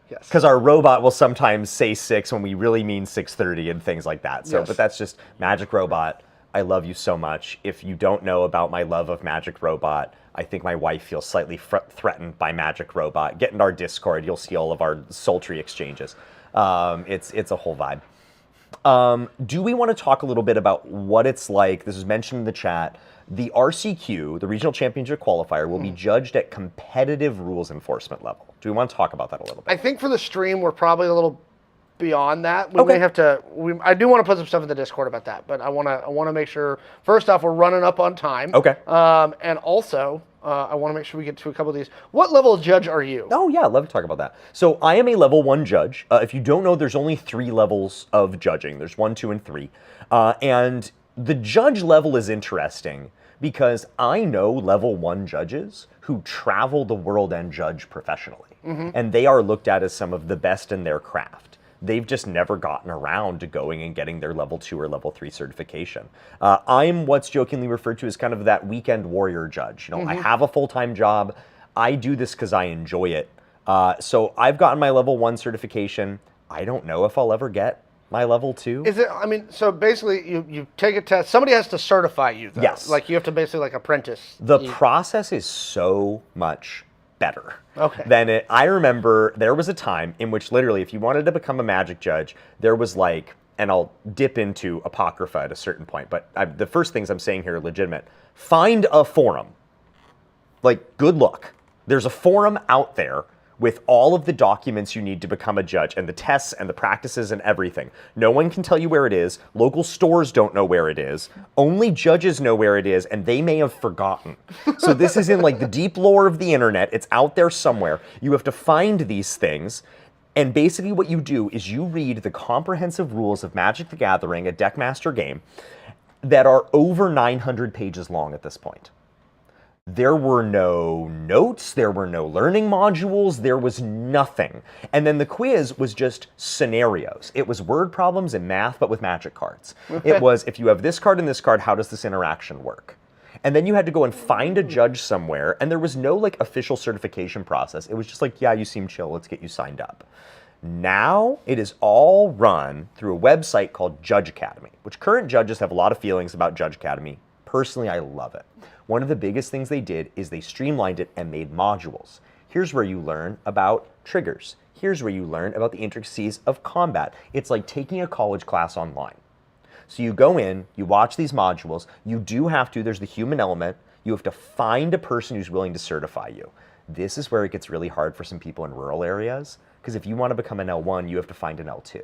Yes. Because our robot will sometimes say 6 when we really mean 6:30 and things like that. So, Yes. But that's just Magic Robot. I love you so much. If you don't know about my love of Magic Robot, I think my wife feels slightly threatened by Magic Robot. Get in our Discord. You'll see all of our sultry exchanges. It's a whole vibe. Do we want to talk a little bit about what it's like? This was mentioned in the chat. The RCQ, the Regional Championship Qualifier, will be judged at competitive rules enforcement level. Do we want to talk about that a little bit? I think for the stream, we're probably a little beyond that. We may have to. I do want to put some stuff in the Discord about that, but I want to make sure. First off, we're running up on time. Okay. And also, I want to make sure we get to a couple of these. What level of judge are you? Oh yeah, I'd love to talk about that. So I am a level 1 judge. If you don't know, there's only 3 levels of judging. There's 1, 2, and 3. And the judge level is interesting because I know level 1 judges who travel the world and judge professionally. And they are looked at as some of the best in their craft. They've just never gotten around to going and getting their level 2 or level 3 certification. I'm what's jokingly referred to as kind of that weekend warrior judge. You know, I have a full-time job. I do this because I enjoy it. So I've gotten my level 1 certification. I don't know if I'll ever get my level 2. Is it? I mean, so basically, you take a test. Somebody has to certify you, though. Yes. Like you have to basically like apprentice. The process is so much better Okay. I remember there was a time in which literally if you wanted to become a Magic judge, there was like, and I'll dip into Apocrypha at a certain point, but the first things I'm saying here are legitimate. Find a forum. Like, good luck. There's a forum out there with all of the documents you need to become a judge and the tests and the practices and everything. No one can tell you where it is. Local stores don't know where it is. Only judges know where it is, and they may have forgotten. So this is in like the deep lore of the internet. It's out there somewhere. You have to find these things. And basically what you do is you read the comprehensive rules of Magic the Gathering, a Deckmaster game, that are over 900 pages long at this point. There were no notes, there were no learning modules, there was nothing. And then the quiz was just scenarios. It was word problems and math, but with Magic cards. It was, if you have this card and this card, how does this interaction work? And then you had to go and find a judge somewhere, and there was no like official certification process. It was just like, yeah, you seem chill, let's get you signed up. Now it is all run through a website called Judge Academy, which current judges have a lot of feelings about Judge Academy. Personally, I love it. One of the biggest things they did is they streamlined it and made modules. Here's where you learn about triggers. Here's where you learn about the intricacies of combat. It's like taking a college class online. So you go in, you watch these modules, you do have to, there's the human element, you have to find a person who's willing to certify you. This is where it gets really hard for some people in rural areas, because if you want to become an L1, you have to find an L2.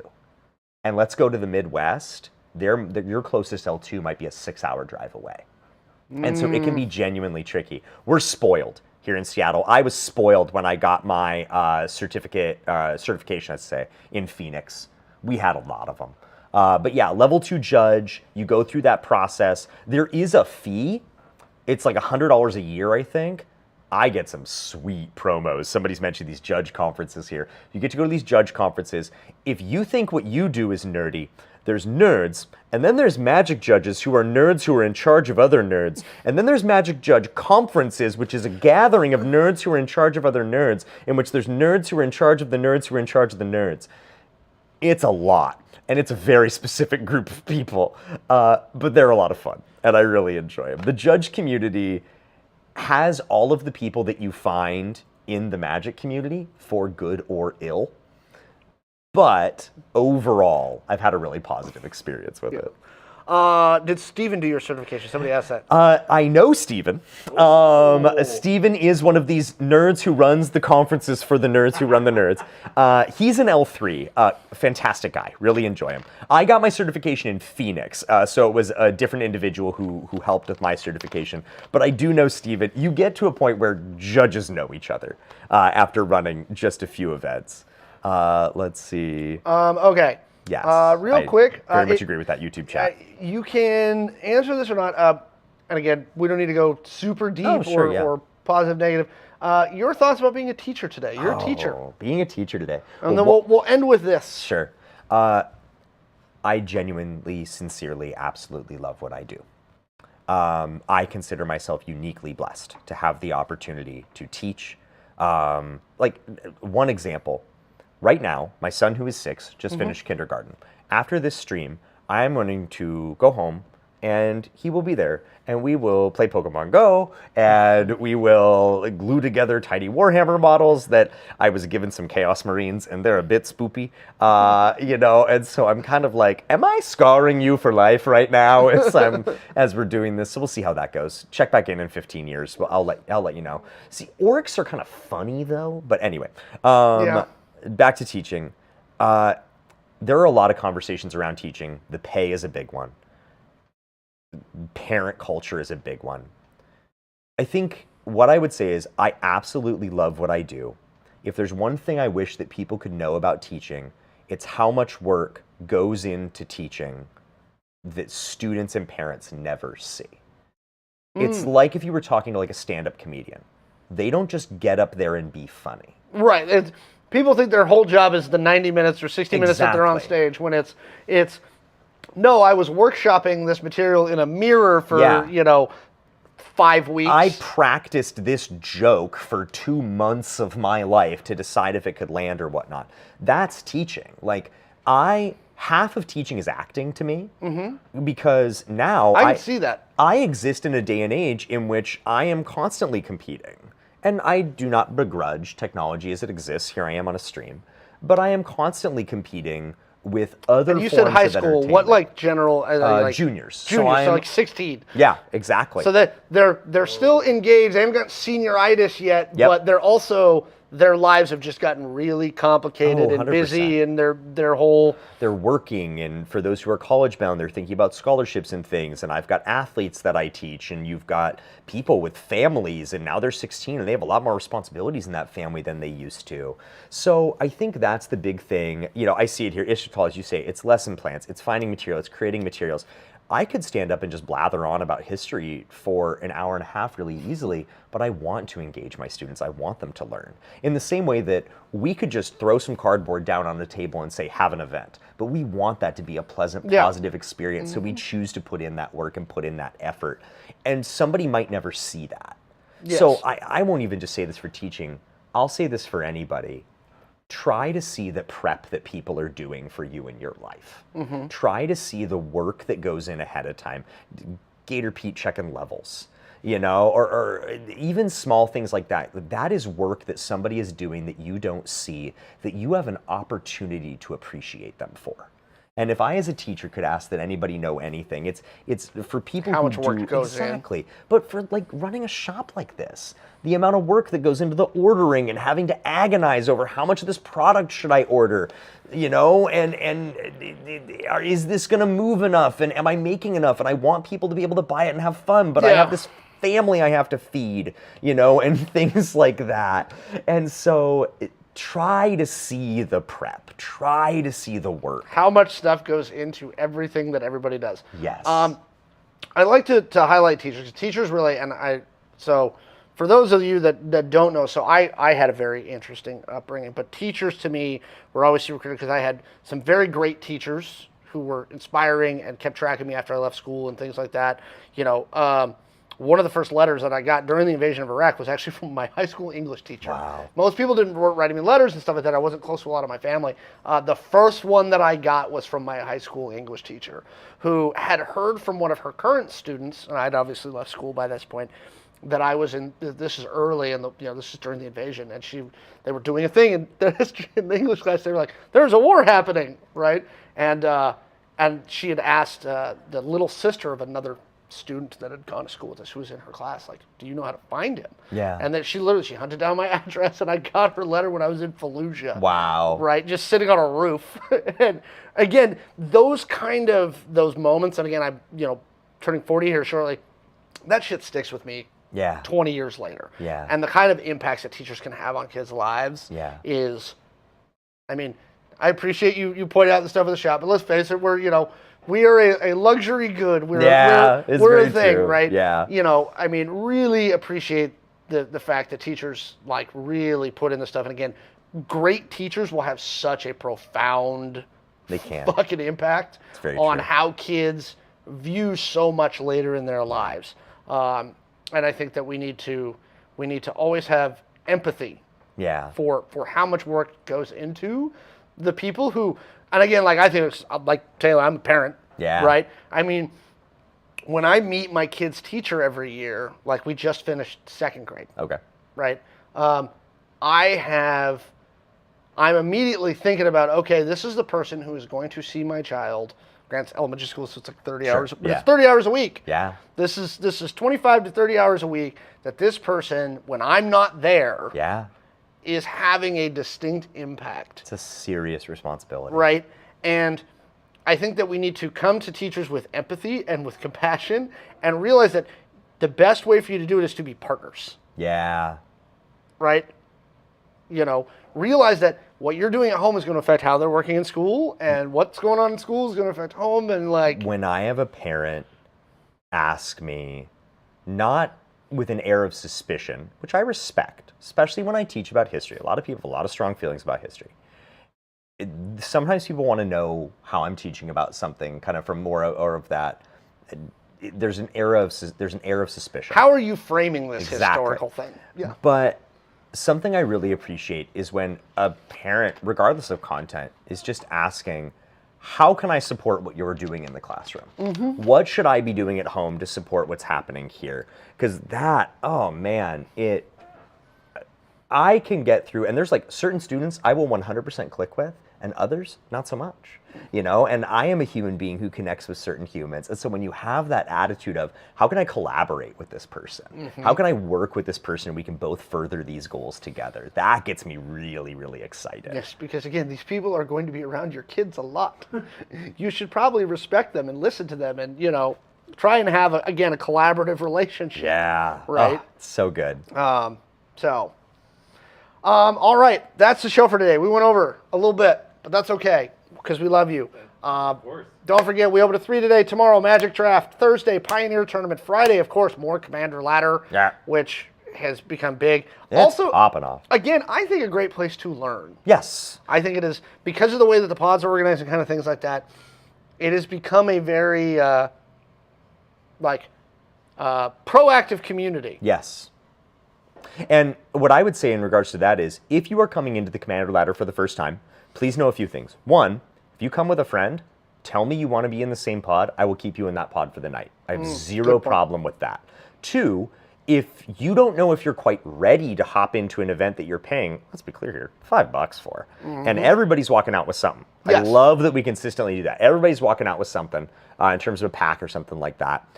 And let's go to the Midwest, your closest L2 might be a 6-hour drive away. And so it can be genuinely tricky. We're spoiled here in Seattle. I was spoiled when I got my certification, let's say, in Phoenix. We had a lot of them. But yeah, level 2 judge, you go through that process. There is a fee. It's like $100 a year, I think. I get some sweet promos. Somebody's mentioned these judge conferences here. You get to go to these judge conferences. If you think what you do is nerdy, there's nerds, and then there's Magic judges who are nerds who are in charge of other nerds, and then there's Magic Judge conferences, which is a gathering of nerds who are in charge of other nerds, in which there's nerds who are in charge of the nerds who are in charge of the nerds. It's a lot, and it's a very specific group of people, but they're a lot of fun, and I really enjoy them. The judge community has all of the people that you find in the Magic community, for good or ill. But overall, I've had a really positive experience with it. Did Steven do your certification? Somebody asked that. I know Steven. Steven is one of these nerds who runs the conferences for the nerds who run the nerds. He's an L3. Fantastic guy. Really enjoy him. I got my certification in Phoenix, so it was a different individual who helped with my certification. But I do know Steven. You get to a point where judges know each other after running just a few events. Let's see. Okay. Yes. Real quick. Very much agree with that YouTube chat. You can answer this or not. And again, we don't need to go super deep or positive, negative. Your thoughts about being a teacher today? You're a teacher. Being a teacher today. And then we'll end with this. Sure. I genuinely, sincerely, absolutely love what I do. I consider myself uniquely blessed to have the opportunity to teach. Like, one example. Right now, my son, who is 6, just finished kindergarten. After this stream, I'm going to go home, and he will be there, and we will play Pokemon Go, and we will glue together tiny Warhammer models that I was given some Chaos Marines, and they're a bit spoopy, you know, and so I'm kind of like, am I scarring you for life right now as we're doing this? So we'll see how that goes. Check back in 15 years. Well, I'll let you know. See, orcs are kind of funny, though, but anyway. Back to teaching. There are a lot of conversations around teaching. The pay is a big one. Parent culture is a big one. I think what I would say is I absolutely love what I do. If there's one thing I wish that people could know about teaching, it's how much work goes into teaching that students and parents never see. It's like if you were talking to like a stand-up comedian. They don't just get up there and be funny. Right. People think their whole job is the 90 minutes or 60 minutes that they're on stage, when it's no, I was workshopping this material in a mirror for, 5 weeks. I practiced this joke for 2 months of my life to decide if it could land or whatnot. That's teaching. Like, half of teaching is acting to me, because now I can see that. I exist in a day and age in which I am constantly competing. And I do not begrudge technology as it exists. Here I am on a stream. But I am constantly competing with other forms of entertainment. You said high school. What, like, general? Juniors. Juniors, so like 16. Yeah, exactly. So that they're still engaged. They haven't got senioritis yet, but they're also, their lives have just gotten really complicated and busy, and their whole... They're working, and for those who are college bound, they're thinking about scholarships and things, and I've got athletes that I teach, and you've got people with families, and now they're 16, and they have a lot more responsibilities in that family than they used to. So I think that's the big thing. I see it here, Ishtal, as you say, it's lesson plans, it's finding material, it's creating materials. I could stand up and just blather on about history for an hour and a half really easily, but I want to engage my students. I want them to learn. In the same way that we could just throw some cardboard down on the table and say, have an event. But we want that to be a pleasant, positive experience, so we choose to put in that work and put in that effort. And somebody might never see that. Yes. So I won't even just say this for teaching. I'll say this for anybody. Try to see the prep that people are doing for you in your life. Try to see the work that goes in ahead of time. Gator Pete checking levels, or even small things like that. That is work that somebody is doing that you don't see, that you have an opportunity to appreciate them for. And if I, as a teacher, could ask that anybody know anything, it's for people how who much work do goes exactly. But for like running a shop like this, the amount of work that goes into the ordering and having to agonize over how much of this product should I order, and is this going to move enough, and am I making enough? And I want people to be able to buy it and have fun, but I have this family I have to feed, and things like that. And so try to see the prep. Try to see the work. How much stuff goes into everything that everybody does. Yes. I like to highlight teachers. Teachers really, so for those of you that don't know, so I had a very interesting upbringing, but teachers to me were always super critical, because I had some very great teachers who were inspiring and kept track of me after I left school and things like that. One of the first letters that I got during the invasion of Iraq was actually from my high school English teacher. Wow. Most people didn't write me letters and stuff like that. I wasn't close to a lot of my family. The first one that I got was from my high school English teacher, who had heard from one of her current students, and I'd obviously left school by this point, that I was in, this is early, and this is during the invasion, and they were doing a thing in the history, in the English class. They were like, "There's a war happening," right? And she had asked the little sister of another student that had gone to school with us, who was in her class, like, "Do you know how to find him?" Yeah. And then she hunted down my address, and I got her letter when I was in Fallujah. Wow. Right, just sitting on a roof. And again, those moments, and again, I'm turning 40 here shortly. That shit sticks with me. Yeah. 20 years later. Yeah. And the kind of impacts that teachers can have on kids' lives is, I appreciate you pointing out the stuff in the shop, but let's face it, we are a luxury good. We're a thing, true. right? Yeah. Really appreciate the fact that teachers really put in the stuff. And again, great teachers will have such a profound fucking impact on how kids view so much later in their lives. And I think that we need to always have empathy for how much work goes into the people who, and again, I think it's like Taylor, I'm a parent, right? When I meet my kid's teacher every year, we just finished second grade. Okay. Right? I'm immediately thinking about, okay, this is the person who is going to see my child. Grant's elementary school, so it's 30 hours. But it's 30 hours a week. Yeah. This is 25 to 30 hours a week that this person, when I'm not there, is having a distinct impact. It's a serious responsibility. Right? And I think that we need to come to teachers with empathy and with compassion and realize that the best way for you to do it is to be partners. Yeah. right? You know, realize that what you're doing at home is going to affect how they're working in school, and what's going on in school is going to affect home, and like... When I have a parent ask me, not with an air of suspicion, which I respect, especially when I teach about history. A lot of people have a lot of strong feelings about history. Sometimes people want to know how I'm teaching about something, kind of from more or of that. There's an air of suspicion. How are you framing this Exactly. historical thing? Yeah. But something I really appreciate is when a parent, regardless of content, is just asking, how can I support what you're doing in the classroom? What should I be doing at home to support what's happening here? Because that, oh man, I can get through, and there's like certain students I will 100% click with, and others not so much, you know? And I am a human being who connects with certain humans. And so when you have that attitude of, how can I collaborate with this person? How can I work with this person and we can both further these goals together? That gets me really, really excited. Yes, because again, these people are going to be around your kids a lot. You should probably respect them and listen to them and, you know, try and have, a collaborative relationship. Yeah. Right? Oh, it's so good. All right, that's the show for today. We went over a little bit, but that's okay because we love you. Of course. Don't forget, we open to 3 today. Tomorrow, Magic Draft. Thursday, Pioneer Tournament. Friday, of course, more Commander Ladder, which has become big. It's also, up and off. Again, I think a great place to learn. Yes. I think it is, because of the way that the pods are organized and kind of things like that, it has become a very, proactive community. Yes. And what I would say in regards to that is, if you are coming into the Commander Ladder for the first time, please know a few things. One, if you come with a friend, tell me you want to be in the same pod, I will keep you in that pod for the night. I have zero problem with that. Two, if you don't know if you're quite ready to hop into an event that you're paying, let's be clear here, $5 for, and everybody's walking out with something. Yes. I love that we consistently do that. Everybody's walking out with something in terms of a pack or something like that.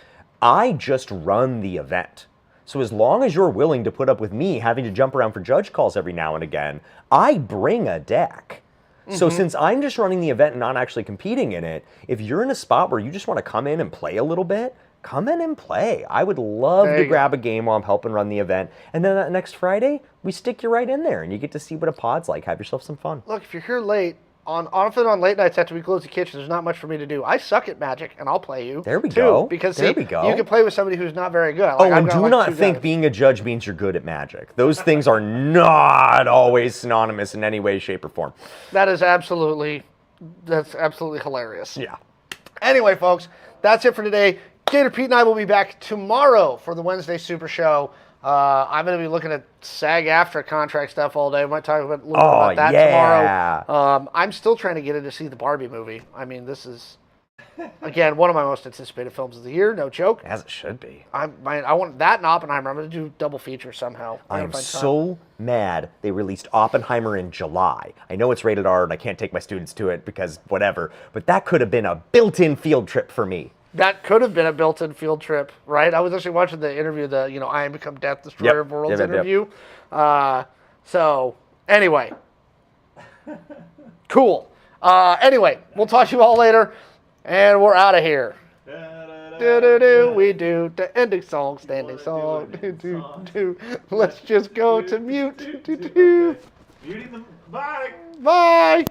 I just run the event. So as long as you're willing to put up with me having to jump around for judge calls every now and again, I bring a deck. So since I'm just running the event and not actually competing in it, if you're in a spot where you just want to come in and play a little bit, come in and play. I would love to grab a game while I'm helping run the event. And then that next Friday, we stick you right in there and you get to see what a pod's like. Have yourself some fun. Look, if you're here late, often on late nights after we close the kitchen, there's not much for me to do. I suck at Magic, and I'll play you. There we go. Because there see, we go. You can play with somebody who's not very good. Like, and do not think being a judge means you're good at Magic. Those things are not always synonymous in any way, shape, or form. That's absolutely hilarious. Yeah. Anyway, folks, that's it for today. Gator Pete and I will be back tomorrow for the Wednesday Super Show. I'm going to be looking at SAG-AFTRA contract stuff all day. We might talk a little bit about that tomorrow. I'm still trying to get in to see the Barbie movie. I mean, this is, again, one of my most anticipated films of the year. No joke. As it should be. I want that and Oppenheimer. I'm going to do double feature somehow. I am so mad they released Oppenheimer in July. I know it's rated R and I can't take my students to it because whatever, but that could have been a built-in field trip for me. That could have been a built-in field trip, right? I was actually watching the interview, I Am Become Death, Destroyer of Worlds interview. So, anyway. Cool. Anyway, we'll talk to you all later, and we're out of here. Do-do-do, we do the ending song, standing song. Do-do-do. Let's just go to mute. Do-do-do. Muting them. Bye. Bye.